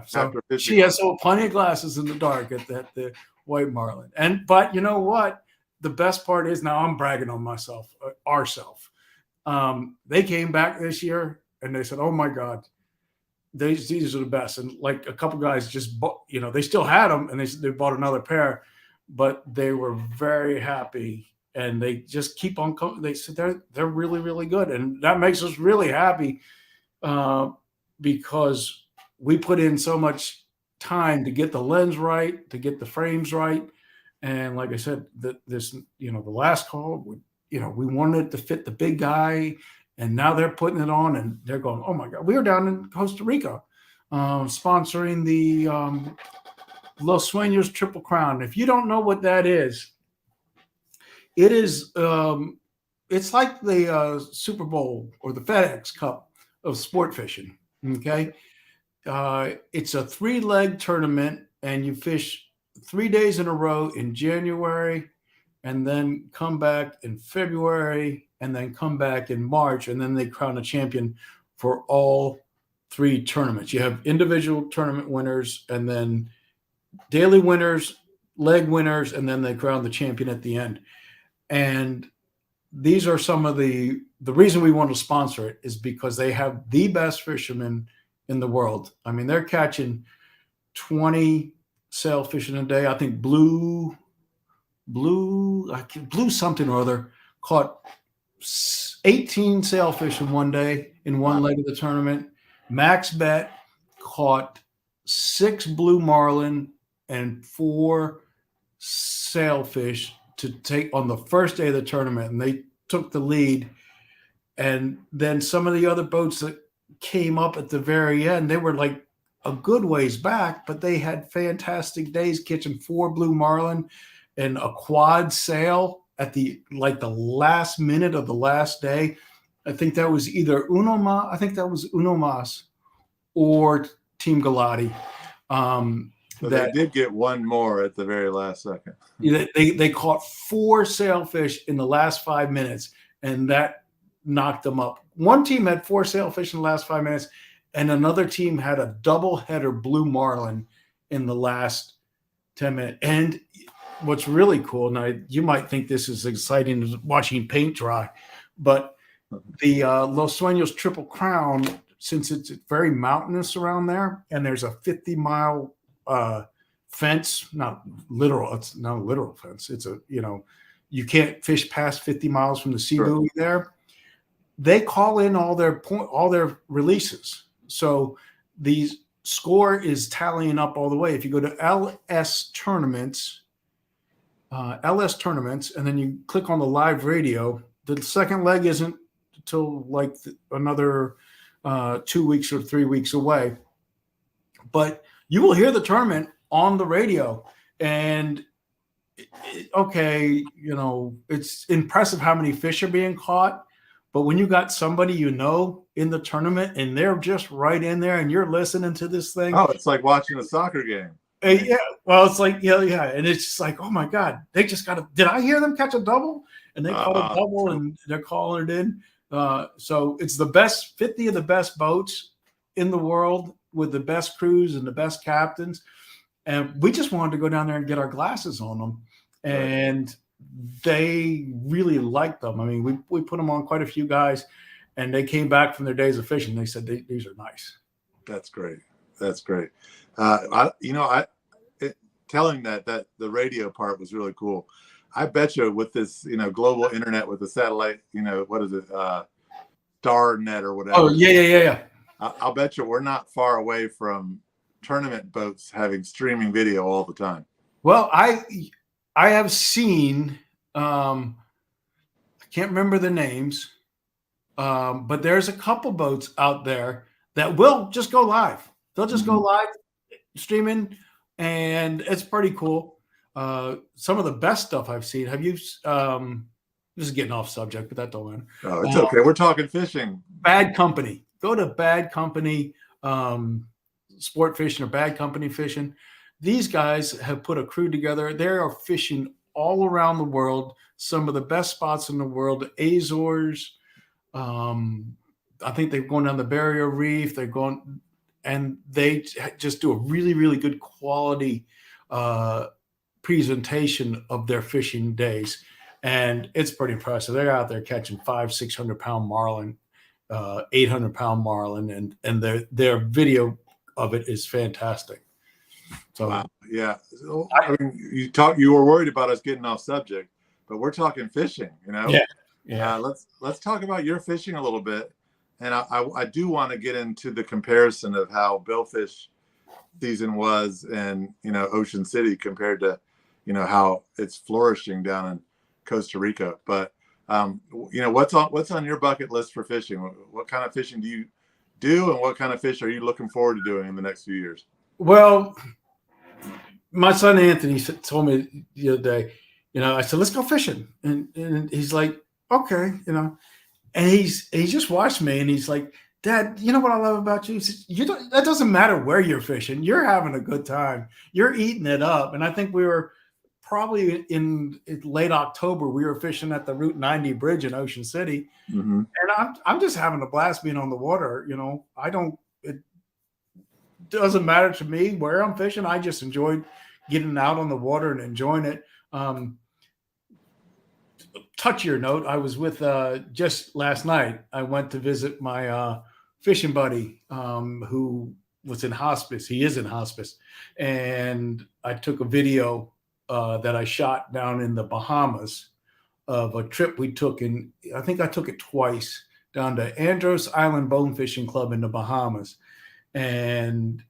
So she has sold plenty of glasses in the dark at the white marlin. But you know what? The best part is now I'm bragging on myself, ourselves. They came back this year and they said, "Oh my God, these are the best." And like a couple guys just bought, they still had them and they bought another pair, but they were very happy and they just keep on coming. They said they're really, really good. And that makes us really happy because we put in so much time to get the lens right, to get the frames right. And like I said, the last call, we wanted it to fit the big guy. And now they're putting it on and they're going, oh my God. We were down in Costa Rica sponsoring the Los Sueños Triple Crown. If you don't know what that is, it is it's like the Super Bowl or the FedEx Cup of sport fishing. Okay. It's a 3-leg tournament and you fish 3 days in a row in January and then come back in February and then come back in March, and then they crown a champion for all 3 tournaments. You have individual tournament winners and then daily winners, leg winners, and then they crown the champion at the end. And these are some of the reason we want to sponsor it is because they have the best fishermen in the world. I mean, they're catching 20 sailfish in a day. I think Blue something or other caught 18 sailfish in one day in one leg of the tournament. Max Bet caught 6 blue marlin and 4 sailfish to take on the first day of the tournament, and they took the lead. And then some of the other boats that came up at the very end, they were like a good ways back, but they had fantastic days catching 4 blue marlin and a quad sail at the last minute of the last day. I think that was either Uno Mas or Team Galati. So they did get one more at the very last second. They caught 4 sailfish in the last 5 minutes, and that knocked them up. One team had 4 sailfish in the last 5 minutes, and another team had a double header blue marlin in the last 10 minutes. And what's really cool, now you might think this is exciting as watching paint dry, but the Los Sueños Triple Crown, since it's very mountainous around there, and there's a 50-mile fence, it's not a literal fence. It's you can't fish past 50 miles from the sea buoy there. they call in all their releases. So the score is tallying up all the way. If you go to LS tournaments, and then you click on the live radio, the second leg isn't until like another 2 weeks or 3 weeks away. But you will hear the tournament on the radio, and okay, it's impressive how many fish are being caught. But when you got somebody in the tournament and they're just right in there and you're listening to this thing. Oh, it's like watching a soccer game. Yeah. Well, it's like, yeah. And it's just like, oh my God, they just did I hear them catch a double? And they call a double and they're calling it in. So it's the best 50 of the best boats in the world with the best crews and the best captains. And we just wanted to go down there and get our glasses on them. And they really liked them. I mean, we put them on quite a few guys, and they came back from their days of fishing. They said these are nice. That's great. That's great. Telling that the radio part was really cool. I bet you with this, global internet with the satellite, what is it, StarNet or whatever. Oh yeah. I'll bet you we're not far away from tournament boats having streaming video all the time. Well, I have seen, I can't remember the names, but there's a couple boats out there that will just go live. They'll just go live streaming, and it's pretty cool. Some of the best stuff I've seen. Have you? This is getting off subject, but that don't matter. Oh, it's okay. We're talking fishing. Bad Company. Go to Bad Company Sport Fishing or Bad Company Fishing. These guys have put a crew together. They are fishing all around the world. Some of the best spots in the world. The Azores. I think they're going down the Barrier Reef. They're going, and they just do a really, really good quality presentation of their fishing days. And it's pretty impressive. They're out there catching 500-600 pound marlin, 800 pound marlin, and their video of it is fantastic. So wow. Yeah. So, I mean, you were worried about us getting off subject, but we're talking fishing, Yeah. Let's talk about your fishing a little bit. And I do want to get into the comparison of how billfish season was in, Ocean City compared to, how it's flourishing down in Costa Rica. But, what's on your bucket list for fishing? What kind of fishing do you do, and what kind of fish are you looking forward to doing in the next few years? Well, my son Anthony told me the other day, I said, let's go fishing. And he's like, okay, and he just watched me and he's like, Dad, you know what I love about you? He says, that doesn't matter where you're fishing. You're having a good time. You're eating it up. And I think we were probably in late October, we were fishing at the Route 90 bridge in Ocean City. Mm-hmm. And I'm just having a blast being on the water. It doesn't matter to me where I'm fishing. I just enjoyed getting out on the water and enjoying it. Touchier note, I was with just last night. I went to visit my fishing buddy who was in hospice. He is in hospice. And I took a video that I shot down in the Bahamas of a trip we took I think I took it twice, down to Andros Island Bone Fishing Club in the Bahamas. And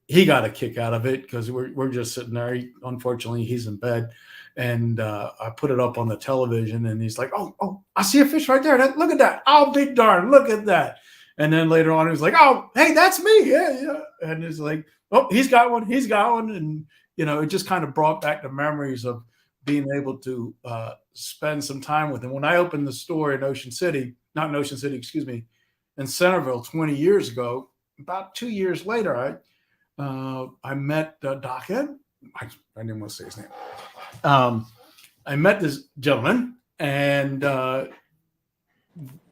he got a kick out of it because we're just sitting there. Unfortunately, he's in bed. And I put it up on the television, and he's like, oh, I see a fish right there. Look at that. I'll be darned. Look at that. And then later on, he was like, oh, hey, that's me. Yeah. And it's like, oh, he's got one. And, it just kind of brought back the memories of being able to spend some time with him. When I opened the store in in Centerville 20 years ago, about 2 years later, I met Doc Ed. I didn't want to say his name. I met this gentleman, and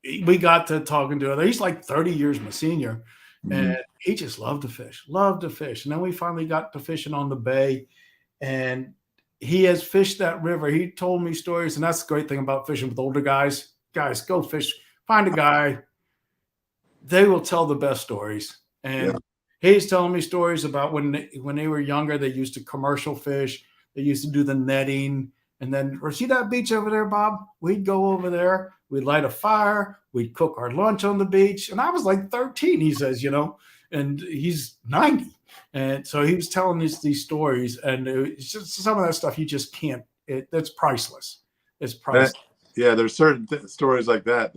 we got to talking to other. He's like 30 years my senior, and he just loved to fish. And then we finally got to fishing on the bay, and he has fished that river. He told me stories, and that's the great thing about fishing with older guys. Guys, go fish. Find a guy. They will tell the best stories. And he's telling me stories about when they were younger, they used to commercial fish. They used to do the netting. And then, see that beach over there, Bob? We'd go over there. we'd light a fire, we'd cook our lunch on the beach. And I was like 13, he says, and he's 90. And so he was telling us these stories, and it's just some of that stuff you just can't, that's priceless. It's priceless. Yeah, there's certain stories like that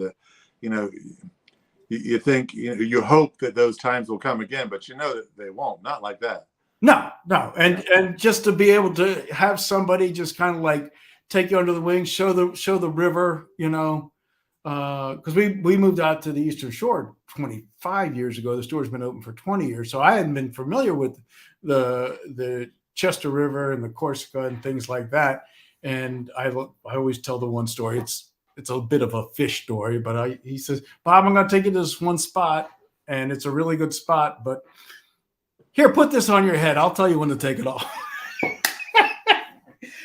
you think, you hope that those times will come again, but that they won't. Not like that. No. And just to be able to have somebody just kind of like take you under the wing, show the river, because we moved out to the Eastern Shore 25 years ago. The store's been open for 20 years. So I hadn't been familiar with the Chester River and the Corsica and things like that. And I always tell the one story. It's a bit of a fish story, but he says, Bob, I'm going to take you to this one spot, and it's a really good spot, but here, put this on your head. I'll tell you when to take it off.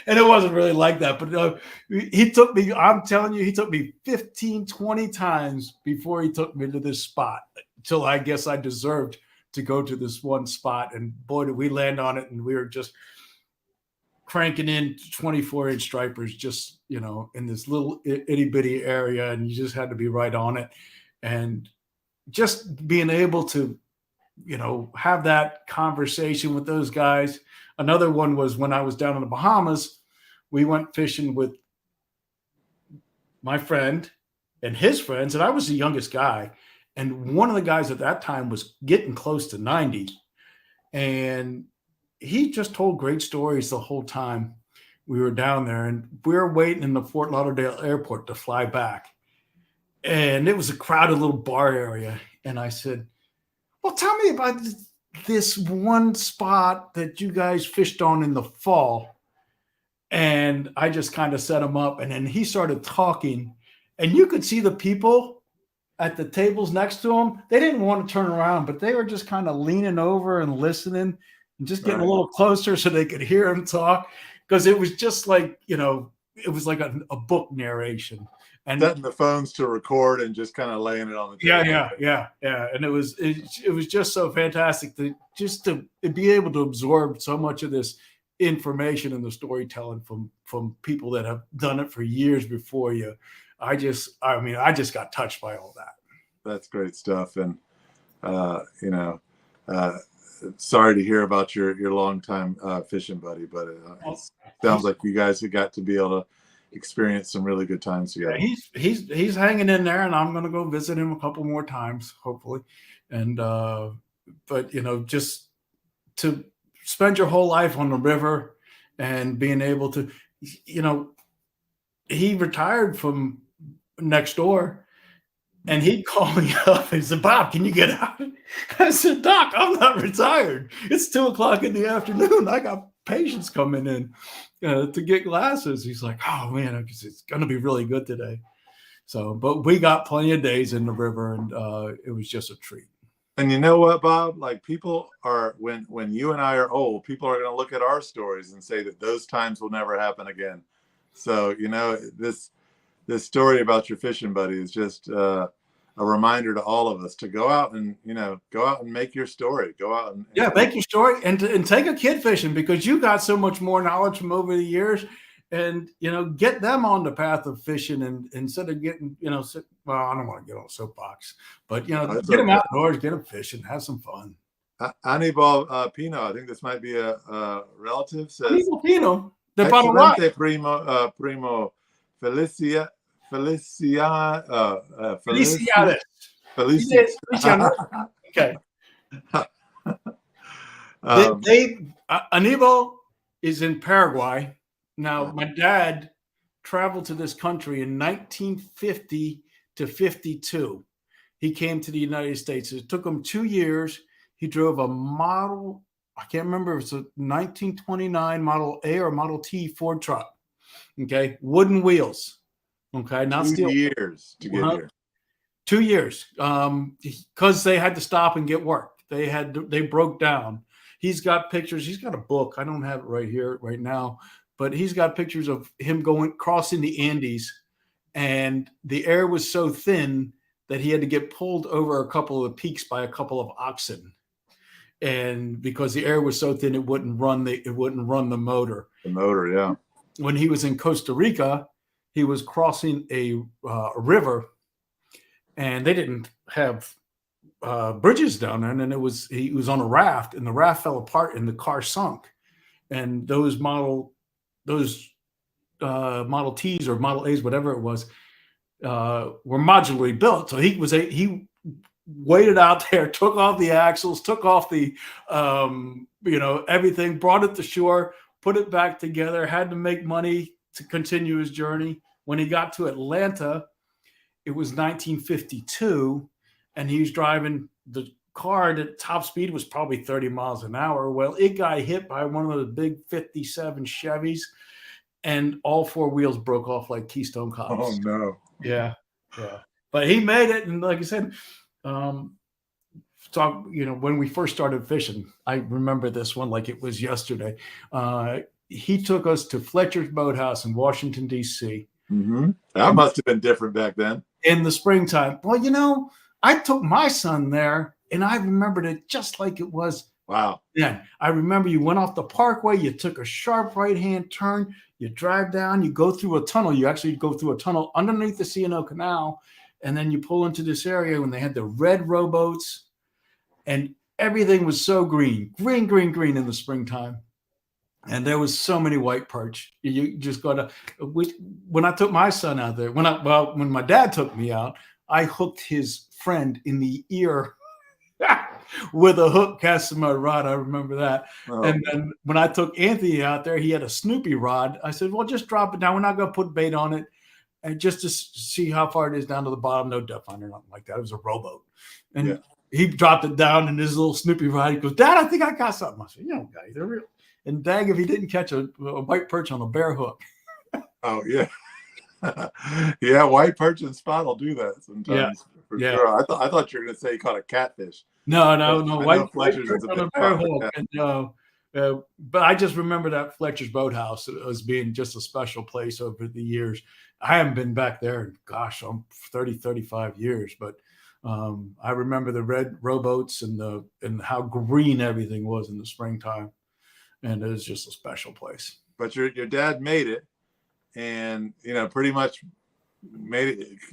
And it wasn't really like that, but he took me, I'm telling you, he took me 15, 20 times before he took me to this spot, until I guess I deserved to go to this one spot. And boy, did we land on it, and we were just cranking in 24-inch stripers just, in this little itty bitty area, and you just had to be right on it. And just being able to, have that conversation with those guys. Another one was when I was down in the Bahamas, we went fishing with my friend and his friends, and I was the youngest guy. And one of the guys at that time was getting close to 90. And he just told great stories the whole time we were down there. And we were waiting in the Fort Lauderdale airport to fly back. And it was a crowded little bar area. And I said, well, tell me about this one spot that you guys fished on in the fall. And I just kind of set him up. And then he started talking. And you could see the people at the tables next to him. They didn't want to turn around, but they were just kind of leaning over and listening and just getting a little closer so they could hear him talk. Because it was just like, it was like a book narration. And setting the phones to record and just kind of laying it on the table. Yeah. And it was just so fantastic to be able to absorb so much of this information and the storytelling from people that have done it for years before you. I just got touched by all that. That's great stuff. And sorry to hear about your longtime fishing buddy, but it sounds like you guys have got to be able to experience some really good times together. Yeah, he's hanging in there, and I'm going to go visit him a couple more times, hopefully. And but just to spend your whole life on the river and being able to, he retired from next door, and he'd call me up and said, Bob, can you get out? I said, Doc, I'm not retired. It's 2:00 in the afternoon. I got patients coming in to get glasses. He's like, oh man, it's going to be really good today. So, but we got plenty of days in the river, and it was just a treat. And you know what, Bob? Like, people are, when you and I are old, people are going to look at our stories and say that those times will never happen again. So, this story about your fishing buddy is just a reminder to all of us to go out and make your story. Go out and make your story, and take a kid fishing, because you got so much more knowledge from over the years, and get them on the path of fishing, and instead of getting I don't want to get on a soapbox, but get them outdoors, get them fishing, have some fun. Anibal Pino, I think this might be a relative, says Anibal Pino, the primo Felicia. Feliciades. Okay. Anibal is in Paraguay. Now, my dad traveled to this country in 1950 to 52. He came to the United States. It took him 2 years. He drove a model, I can't remember if it's a 1929 Model A or Model T Ford truck. Okay. Wooden wheels. Okay, not 2 years to get here. 2 years, because they had to stop and get work. They broke down. He's got pictures. He's got a book. I don't have it right here right now, but he's got pictures of him crossing the Andes, and the air was so thin that he had to get pulled over a couple of peaks by a couple of oxen, and because the air was so thin, it wouldn't run the motor. The motor, yeah. When he was in Costa Rica, he was crossing a river, and they didn't have bridges down there. And then he was on a raft, and the raft fell apart, and the car sunk. And those Model Ts or Model A's, whatever it was, were modularly built. So he waited out there, took off the axles, took off the everything, brought it to shore, put it back together, had to make money to continue his journey. When he got to Atlanta, it was 1952, and he was driving the car at top speed was probably 30 miles an hour. Well, it got hit by one of the big 57 Chevys, and all four wheels broke off like Keystone Cops. Oh no. Yeah. But he made it, and like I said, when we first started fishing, I remember this one like it was yesterday. He took us to Fletcher's Boathouse in Washington, D.C. Mm-hmm. That must have been different back then. In the springtime. Well, I took my son there, and I remembered it just like it was. Wow. Yeah. I remember you went off the parkway, you took a sharp right-hand turn, you drive down, you go through a tunnel. You actually go through a tunnel underneath the C&O Canal, and then you pull into this area when they had the red rowboats, and everything was so green in the springtime. And there was so many white perch. You just got to. When I took my son out there, when my dad took me out, I hooked his friend in the ear with a hook, casting my rod. I remember that. Oh. And then when I took Anthony out there, he had a Snoopy rod. I said, "Well, just drop it down. We're not going to put bait on it, and just to see how far it is down to the bottom. No depth finder, nothing like that. It was a rowboat." And he dropped it down in his little Snoopy rod. He goes, "Dad, I think I got something." I said, "You know, guys, they're real." And dang, if he didn't catch a white perch on a bear hook. Oh yeah. Yeah, white perch and spot will do that sometimes. For sure. I thought you were going to say you caught a catfish. No. White perch on a bear hook. And, but I just remember that Fletcher's Boathouse as being just a special place over the years. I haven't been back there in, gosh, 35 years. But I remember the red rowboats and how green everything was in the springtime. And it was just a special place. But your dad made it, and pretty much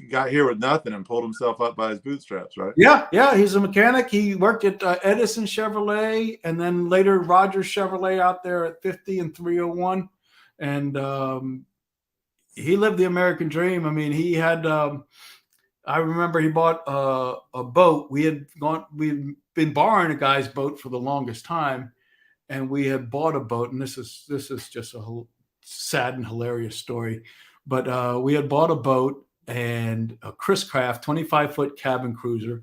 got here with nothing and pulled himself up by his bootstraps, right? Yeah. He's a mechanic. He worked at Edison Chevrolet, and then later Rogers Chevrolet out there at 50 and 301. And he lived the American dream. I mean, he had. I remember he bought a boat. We'd been borrowing a guy's boat for the longest time. And we had bought a boat, and this is just a sad and hilarious story. But we had bought a boat and a Chris Craft 25-foot cabin cruiser,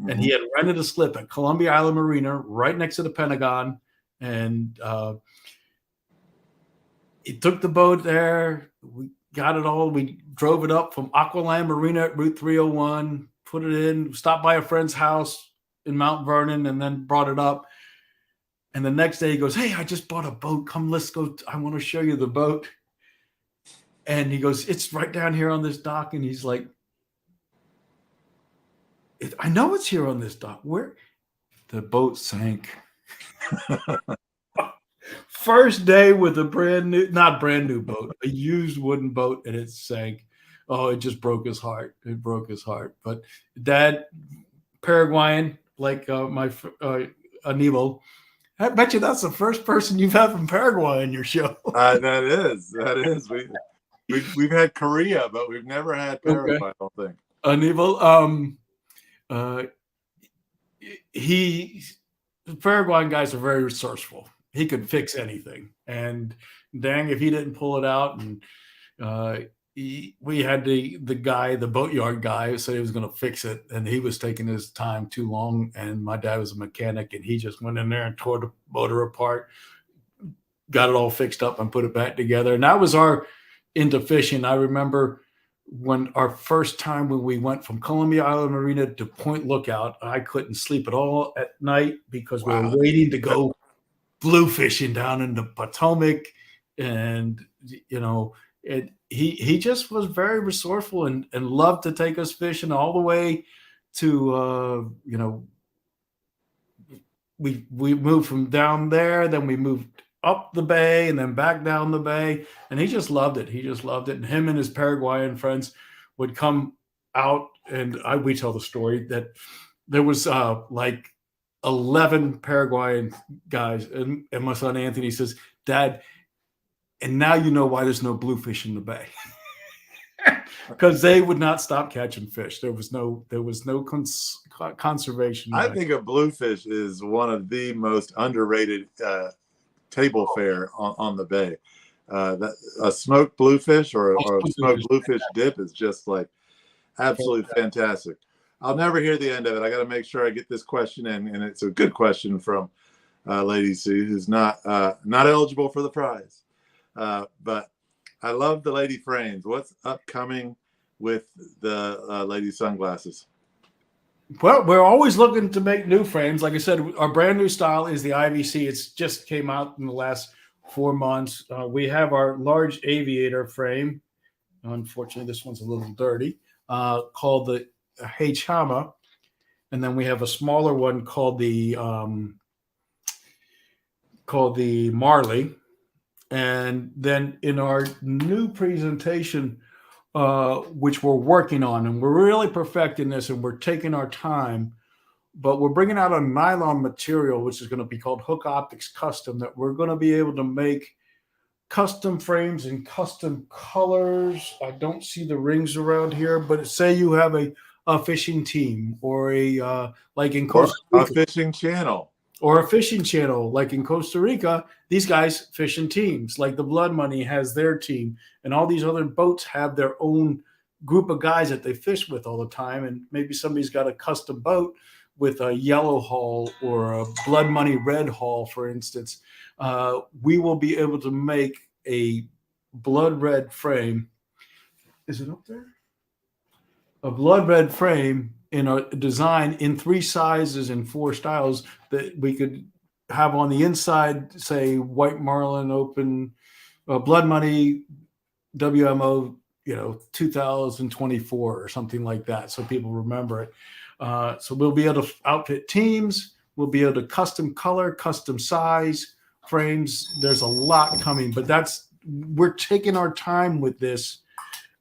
and he had rented a slip at Columbia Island Marina right next to the Pentagon. And he took the boat there. We got it all. We drove it up from Aqualand Marina at Route 301, put it in, stopped by a friend's house in Mount Vernon, and then brought it up. And the next day he goes, "Hey, I just bought a boat. Come, let's go. I want to show you the boat." And he goes, "It's right down here on this dock." And he's like, "I know it's here on this dock. Where?" The boat sank. First day with a not brand new boat, a used wooden boat, and it sank. Oh, it just broke his heart. It broke his heart. But Dad, Paraguayan, like my Aníbal. I bet you that's the first person you've had from Paraguay in your show. That is. We've had Korea, but we've never had Paraguay. Okay. I don't think. Aníbal, the Paraguayan guys are very resourceful. He could fix anything, and dang, if he didn't pull it out, and we had the boatyard guy who said he was going to fix it, and he was taking his time too long. And my dad was a mechanic, and he just went in there and tore the motor apart, got it all fixed up, and put it back together. And that was our into fishing. I remember when our first time when we went from Columbia Island Marina to Point Lookout, I couldn't sleep at all at night because we were waiting to go blue fishing down in the Potomac, and he just was very resourceful and loved to take us fishing all the way to we moved from down there, then we moved up the bay and then back down the bay. And he just loved it. He just loved it. And him and his Paraguayan friends would come out, and we tell the story that there was like 11 Paraguayan guys. And my son Anthony says, Dad, and now you know why there's no bluefish in the bay. Because they would not stop catching fish. There was no conservation. I think a bluefish is one of the most underrated table fare on the bay. A smoked bluefish or a smoked bluefish dip is just like absolutely fantastic. I'll never hear the end of it. I got to make sure I get this question in, and it's a good question from Lady Sue, who's not eligible for the prize. But I love the lady frames. What's upcoming with the lady sunglasses? Well, we're always looking to make new frames. Like I said, our brand new style is the IVC. It's just came out in the last 4 months. We have our large aviator frame. Unfortunately, this one's a little dirty, called the Heichama. And then we have a smaller one called the Marley. And then in our new presentation, which we're working on, and we're really perfecting this, and we're taking our time, but we're bringing out a nylon material, which is going to be called Hook Optics Custom, that we're going to be able to make custom frames in custom colors. I don't see the rings around here, but say you have a fishing team or like in Costa Rica, a fishing channel. Or a fishing channel, like in Costa Rica, these guys fish in teams. Like the Blood Money has their team, and all these other boats have their own group of guys that they fish with all the time. And maybe somebody's got a custom boat with a yellow hull or a Blood Money red hull, for instance. We will be able to make a blood red frame. Is it up there? A blood red frame in a design in 3 sizes and 4 styles that we could have on the inside, say White Marlin Open, Blood Money, WMO, 2024 or something like that, so people remember it. So we'll be able to outfit teams. We'll be able to custom color, custom size frames. There's a lot coming, but we're taking our time with this.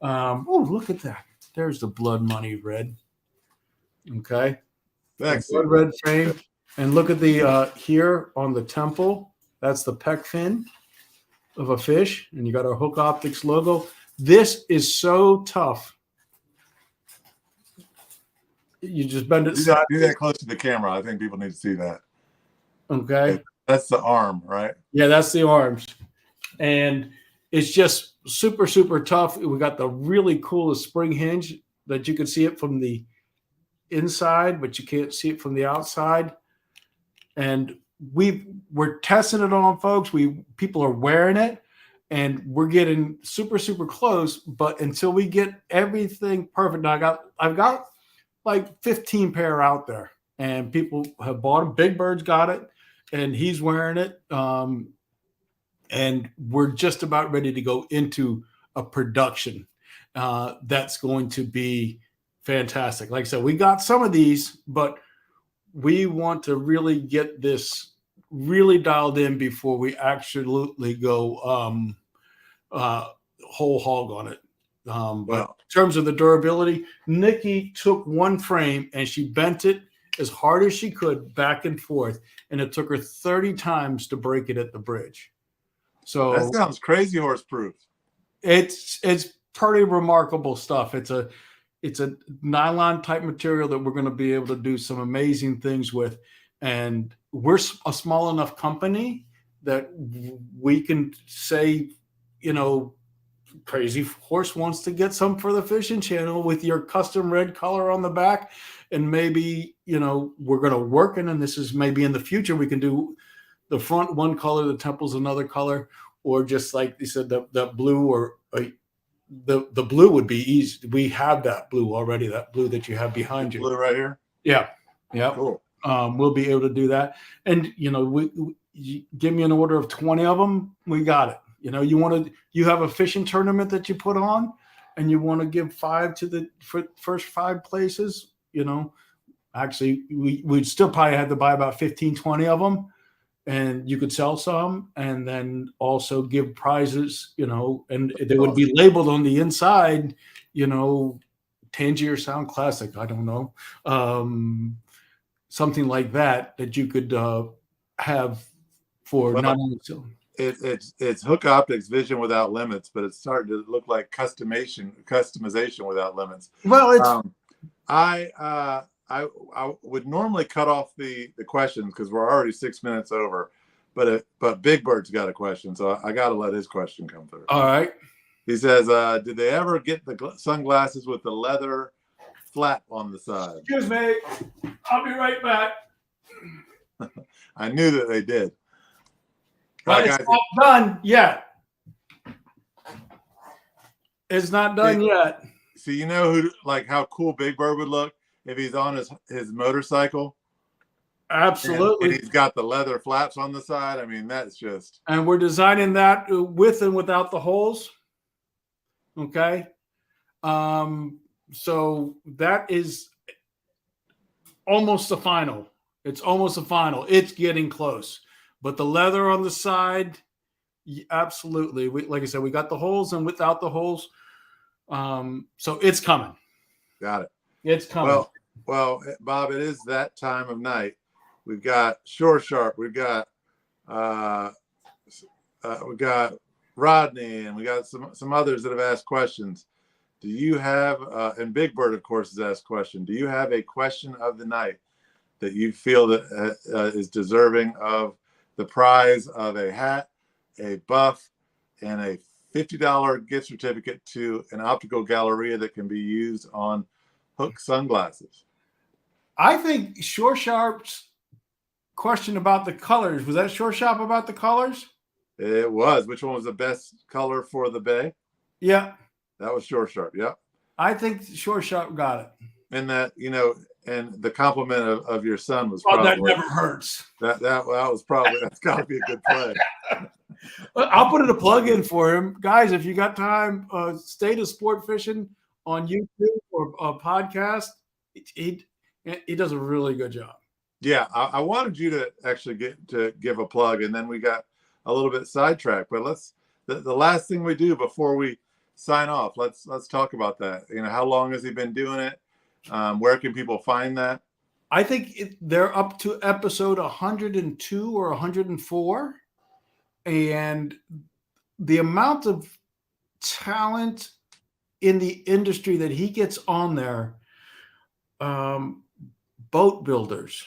Oh, look at that. There's the Blood Money red. Okay. Excellent. Blood red frame. And look at the here on the temple. That's the pec fin of a fish. And you got our Hook Optics logo. This is so tough. You just bend it. Do that close to the camera. I think people need to see that. Okay. That's the arm, right? Yeah, that's the arms. And it's just super, super tough. We got the really coolest spring hinge that you can see it from the inside, but you can't see it from the outside. And we're testing it on folks. People are wearing it, and we're getting super, super close. But until we get everything perfect, now I've got like 15 pair out there, and people have bought them. Big Bird's got it, and he's wearing it. And we're just about ready to go into a production that's going to be fantastic. Like I said, we got some of these, but we want to really get this really dialed in before we absolutely go whole hog on it. But in terms of the durability, Nikki took one frame and she bent it as hard as she could back and forth, and it took her 30 times to break it at the bridge. So that sounds Crazyhorse proof. It's pretty remarkable stuff. It's a nylon type material that we're going to be able to do some amazing things with. And we're a small enough company that we can say, Crazyhorse wants to get some for the fishing channel with your custom red color on the back. And maybe, we're going to work in, and this is maybe in the future, we can do the front one color, the temples another color, or just like you said, that blue or the blue would be easy. We have that blue already, that blue that you have behind you. Blue right here? Yeah. Yeah. Cool. We'll be able to do that. And, you give me an order of 20 of them, we got it. You have a fishing tournament that you put on, and you want to give 5 to the first 5 places, actually we'd still probably have to buy about 15, 20 of them. and you could sell some and then also give prizes, and they would be labeled on the inside, Tangier Sound Classic. I don't know. Something like that you could have for not only selling. It's Hook Optics Vision Without Limits, but it's starting to look like customization without limits. Well, it's I would normally cut off the questions because we're already 6 minutes over, but Big Bird's got a question, so I got to let his question come through. all right. He says, "Did they ever get the sunglasses with the leather flap on the side?" Excuse me, I'll be right back. I knew that they did. But it's not done yet. It's not done yet. So you know how cool Big Bird would look if he's on his motorcycle. Absolutely. And he's got the leather flaps on the side. I mean, that's just. And we're designing that with and without the holes. Okay. So that is almost the final. It's almost a final. It's getting close. But the leather on the side, absolutely. Like I said, we got the holes and without the holes. So it's coming. Got it. It's coming. Well, Bob, it is that time of night. We've got Shore Sharp. We've got Rodney, and we got some others that have asked questions. Do you have, and Big Bird, of course, has asked a question. Do you have a question of the night that you feel that is deserving of the prize of a hat, a buff, and a $50 gift certificate to an optical galleria that can be used on Hook sunglasses? I think Shore Sharp's question about the colors, was that Shore Sharp about the colors? It was. Which one was the best color for the bay? Yeah. That was Shore Sharp. Yep. I think Shore Sharp got it. And that, and the compliment of your son was probably. That never hurts. That was probably, that's got to be a good play. I'll put in a plug in for him. Guys, if you got time, State of Sport Fishing on YouTube or a podcast. He does a really good job. Yeah, I wanted you to actually give a plug, and then we got a little bit sidetracked. But the last thing we do before we sign off, let's talk about that. How long has he been doing it? Where can people find that? I think they're up to episode 102 or 104, and the amount of talent in the industry that he gets on there, boat builders,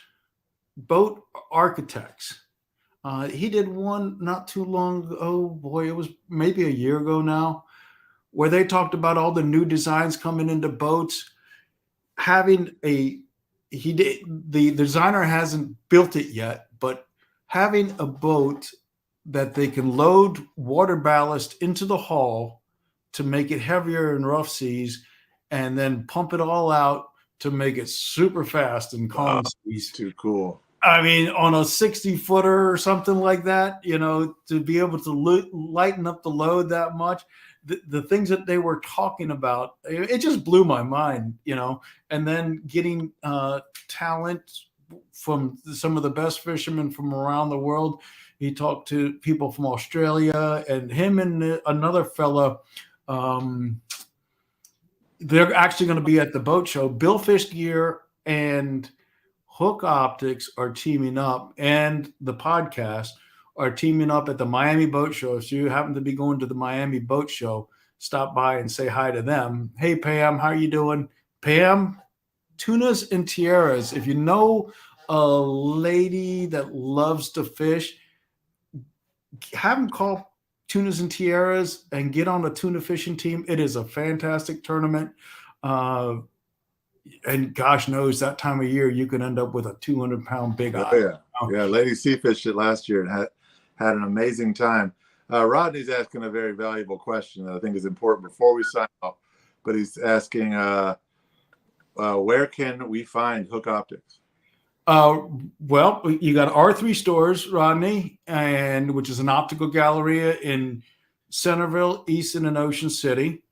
boat architects. He did one not too long ago. Oh boy, it was maybe a year ago now, where they talked about all the new designs coming into boats. The designer hasn't built it yet, but having a boat that they can load water ballast into the hull to make it heavier in rough seas, and then pump it all out to make it super fast in calm seas. Too cool. I mean, on a 60-footer or something like that, to be able to lighten up the load that much, the things that they were talking about, it just blew my mind, and then getting talent from some of the best fishermen from around the world. He talked to people from Australia, and him and another fella, they're actually going to be at the boat show. Bill Fish Gear and Hook Optics are teaming up, and the podcast are teaming up at the Miami Boat Show. If you happen to be going to the Miami Boat Show, stop by and say hi to them. Hey, Pam, how are you doing? Pam, Tunas and Tiaras. If you know a lady that loves to fish, have them call Tunas and Tiaras and get on the tuna fishing team. It is a fantastic tournament. And gosh knows that time of year you can end up with a 200-pound big eye. Yeah. Yeah, Lady Sea fished it last year and had an amazing time. Rodney's asking a very valuable question that I think is important before we sign off. But he's asking, where can we find Hook Optics? Well, you got our 3 stores, Rodney, which is an optical galleria in Centerville, Easton, and Ocean City.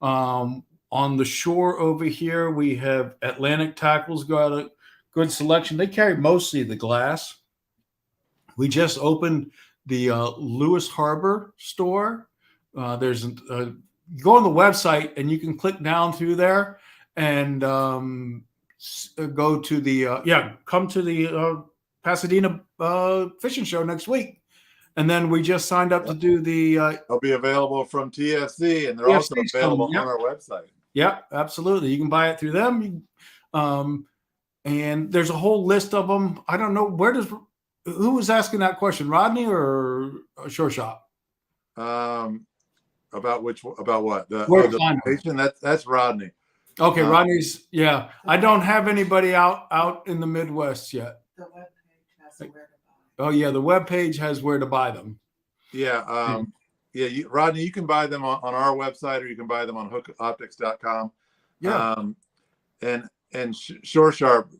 On the shore over here, we have Atlantic Tackles, got a good selection. They carry mostly the glass. We just opened the Lewis Harbor store. There's go on the website and you can click down through there and go to the come to the Pasadena fishing show next week. And then we just signed up to do the They'll be available from TFC, and they're also TFC's available coming, yep. on our website. Yeah, absolutely. You can buy it through them. And there's a whole list of them. I don't know who was asking that question, Rodney or Shore Shop? About what? The location? That's Rodney. Okay, Rodney's. Yeah, I don't have anybody out in the Midwest yet. The webpage has where to buy. Oh yeah, the webpage has where to buy them. Yeah, Rodney, you can buy them on our website, or you can buy them on hookoptics.com. Yeah. And Shore Sharp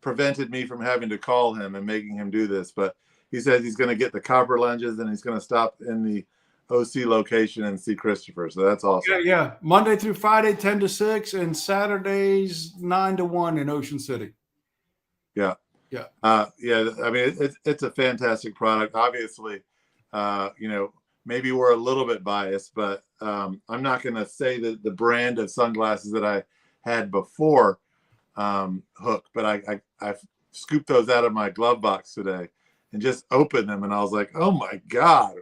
prevented me from having to call him and making him do this, but he says he's going to get the copper lenses and he's going to stop in the OC location and see Christopher. So that's awesome. Yeah. Monday through Friday, 10 to 6, and Saturdays 9 to 1 in Ocean City. Yeah. I mean, it's a fantastic product. Obviously, maybe we're a little bit biased, but I'm not going to say that the brand of sunglasses that I had before Hook, but I scooped those out of my glove box today and just opened them, and I was like, oh my God,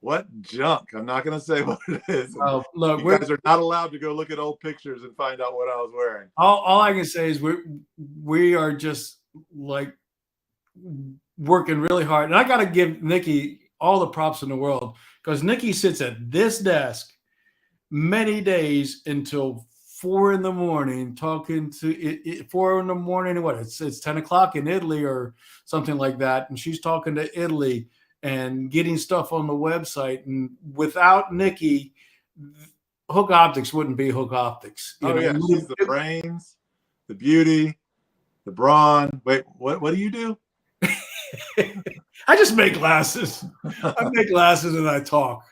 what junk. I'm not going to say what it is. Look, you guys are not allowed to go look at old pictures and find out what I was wearing. All I can say is we are just like working really hard. And I got to give Nikki all the props in the world, because Nikki sits at this desk many days until 4 a.m. talking to 4 a.m. What it's 10 o'clock in Italy or something like that. And she's talking to Italy and getting stuff on the website. And without Nikki, Hook Optics wouldn't be Hook Optics. She's the brains, the beauty, the brawn. Wait, what do you do? I just make glasses. I make glasses and I talk.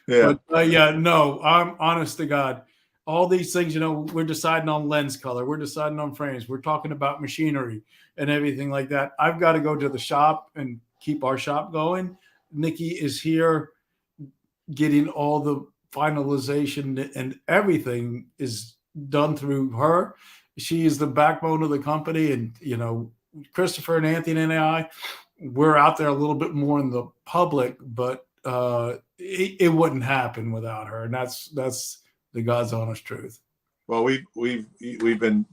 Yeah. But no, I'm honest to God. All these things, we're deciding on lens color. We're deciding on frames. We're talking about machinery and everything like that. I've got to go to the shop and keep our shop going. Nikki is here getting all the finalization, and everything is done through her. She is the backbone of the company. And, Christopher and Anthony and I, we're out there a little bit more in the public, but it wouldn't happen without her. And that's the God's honest truth. Well, we've been,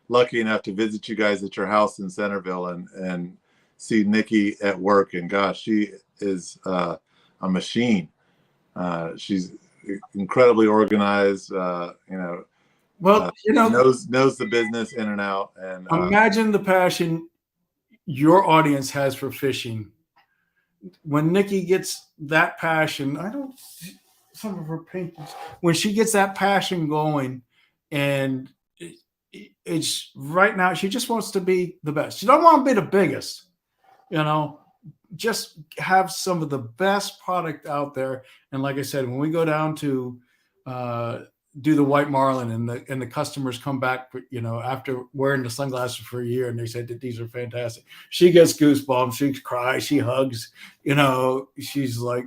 lucky enough to visit you guys at your house in Centerville and see Nikki at work. And gosh, she is a machine. She's incredibly organized, knows the business in and out. And imagine the passion your audience has for fishing. When Nikki gets that passion, some of her paintings, when she gets that passion going, and it's right now, she just wants to be the best. She don't want to be the biggest, just have some of the best product out there. And like I said, when we go down to do the white marlin and the customers come back, after wearing the sunglasses for a year, and they said that these are fantastic, she gets goosebumps, she cries, she hugs, she's like,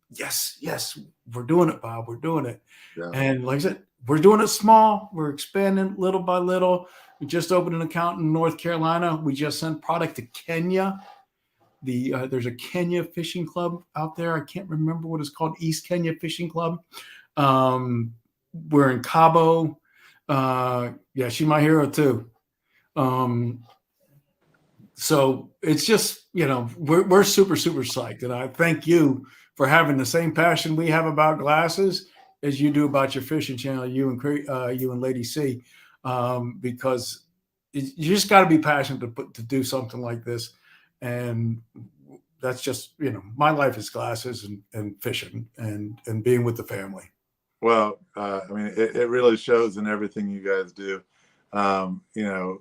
yes, we're doing it, Bob. We're doing it. Yeah. And like I said, we're doing it small. We're expanding little by little. We just opened an account in North Carolina. We just sent product to Kenya. There's a Kenya fishing club out there. I can't remember what it's called. East Kenya Fishing Club. We're in Cabo. She's my hero too. So it's just, we're super, super psyched. And I thank you for having the same passion we have about glasses as you do about your fishing channel, you and Lady C, because you just got to be passionate to do something like this. And that's just, my life is glasses and fishing and being with the family. Well, it really shows in everything you guys do.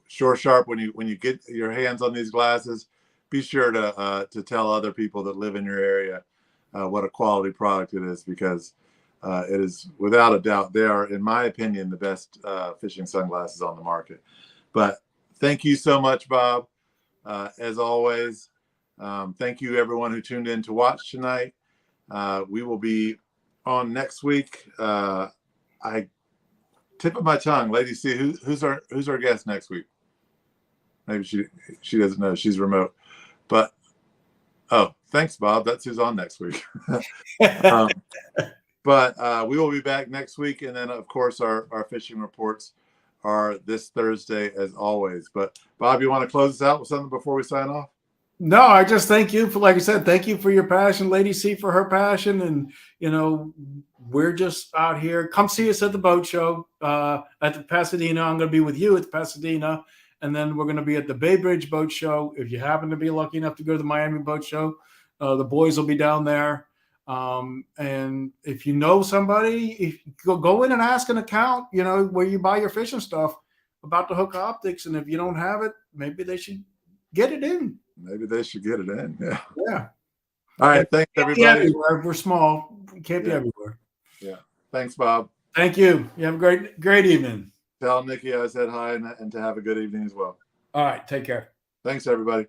Shore Sharp, when you get your hands on these glasses, be sure to tell other people that live in your area what a quality product it is, because it is without a doubt, they are, in my opinion, the best fishing sunglasses on the market. But thank you so much, Bob. As always, Thank you, everyone who tuned in to watch tonight. We will be on next week. I tip of my tongue, Lady C. Who's our guest next week? Maybe she doesn't know. She's remote. But oh, thanks, Bob. That's who's on next week. But we will be back next week, and then of course our fishing reports are this Thursday as always. But Bob, you want to close us out with something before we sign off? No, I just thank you for, like I said, thank you for your passion, Lady C for her passion. And, you know, we're just out here. Come see us at the boat show at the Pasadena. I'm going to be with you at Pasadena. And then we're going to be at the Bay Bridge Boat Show. If you happen to be lucky enough to go to the Miami Boat Show, the boys will be down there. And if you know somebody, if you go in and ask an account, you know, where you buy your fishing stuff about the Hook Optics. And if you don't have it, maybe they should get it in. Maybe they should get it in. Yeah. Yeah. All right. Thanks, everybody. We're small. We can't be everywhere. Yeah. Thanks, Bob. Thank you. You have a great evening. Tell Nikki I said hi and to have a good evening as well. All right. Take care. Thanks, everybody.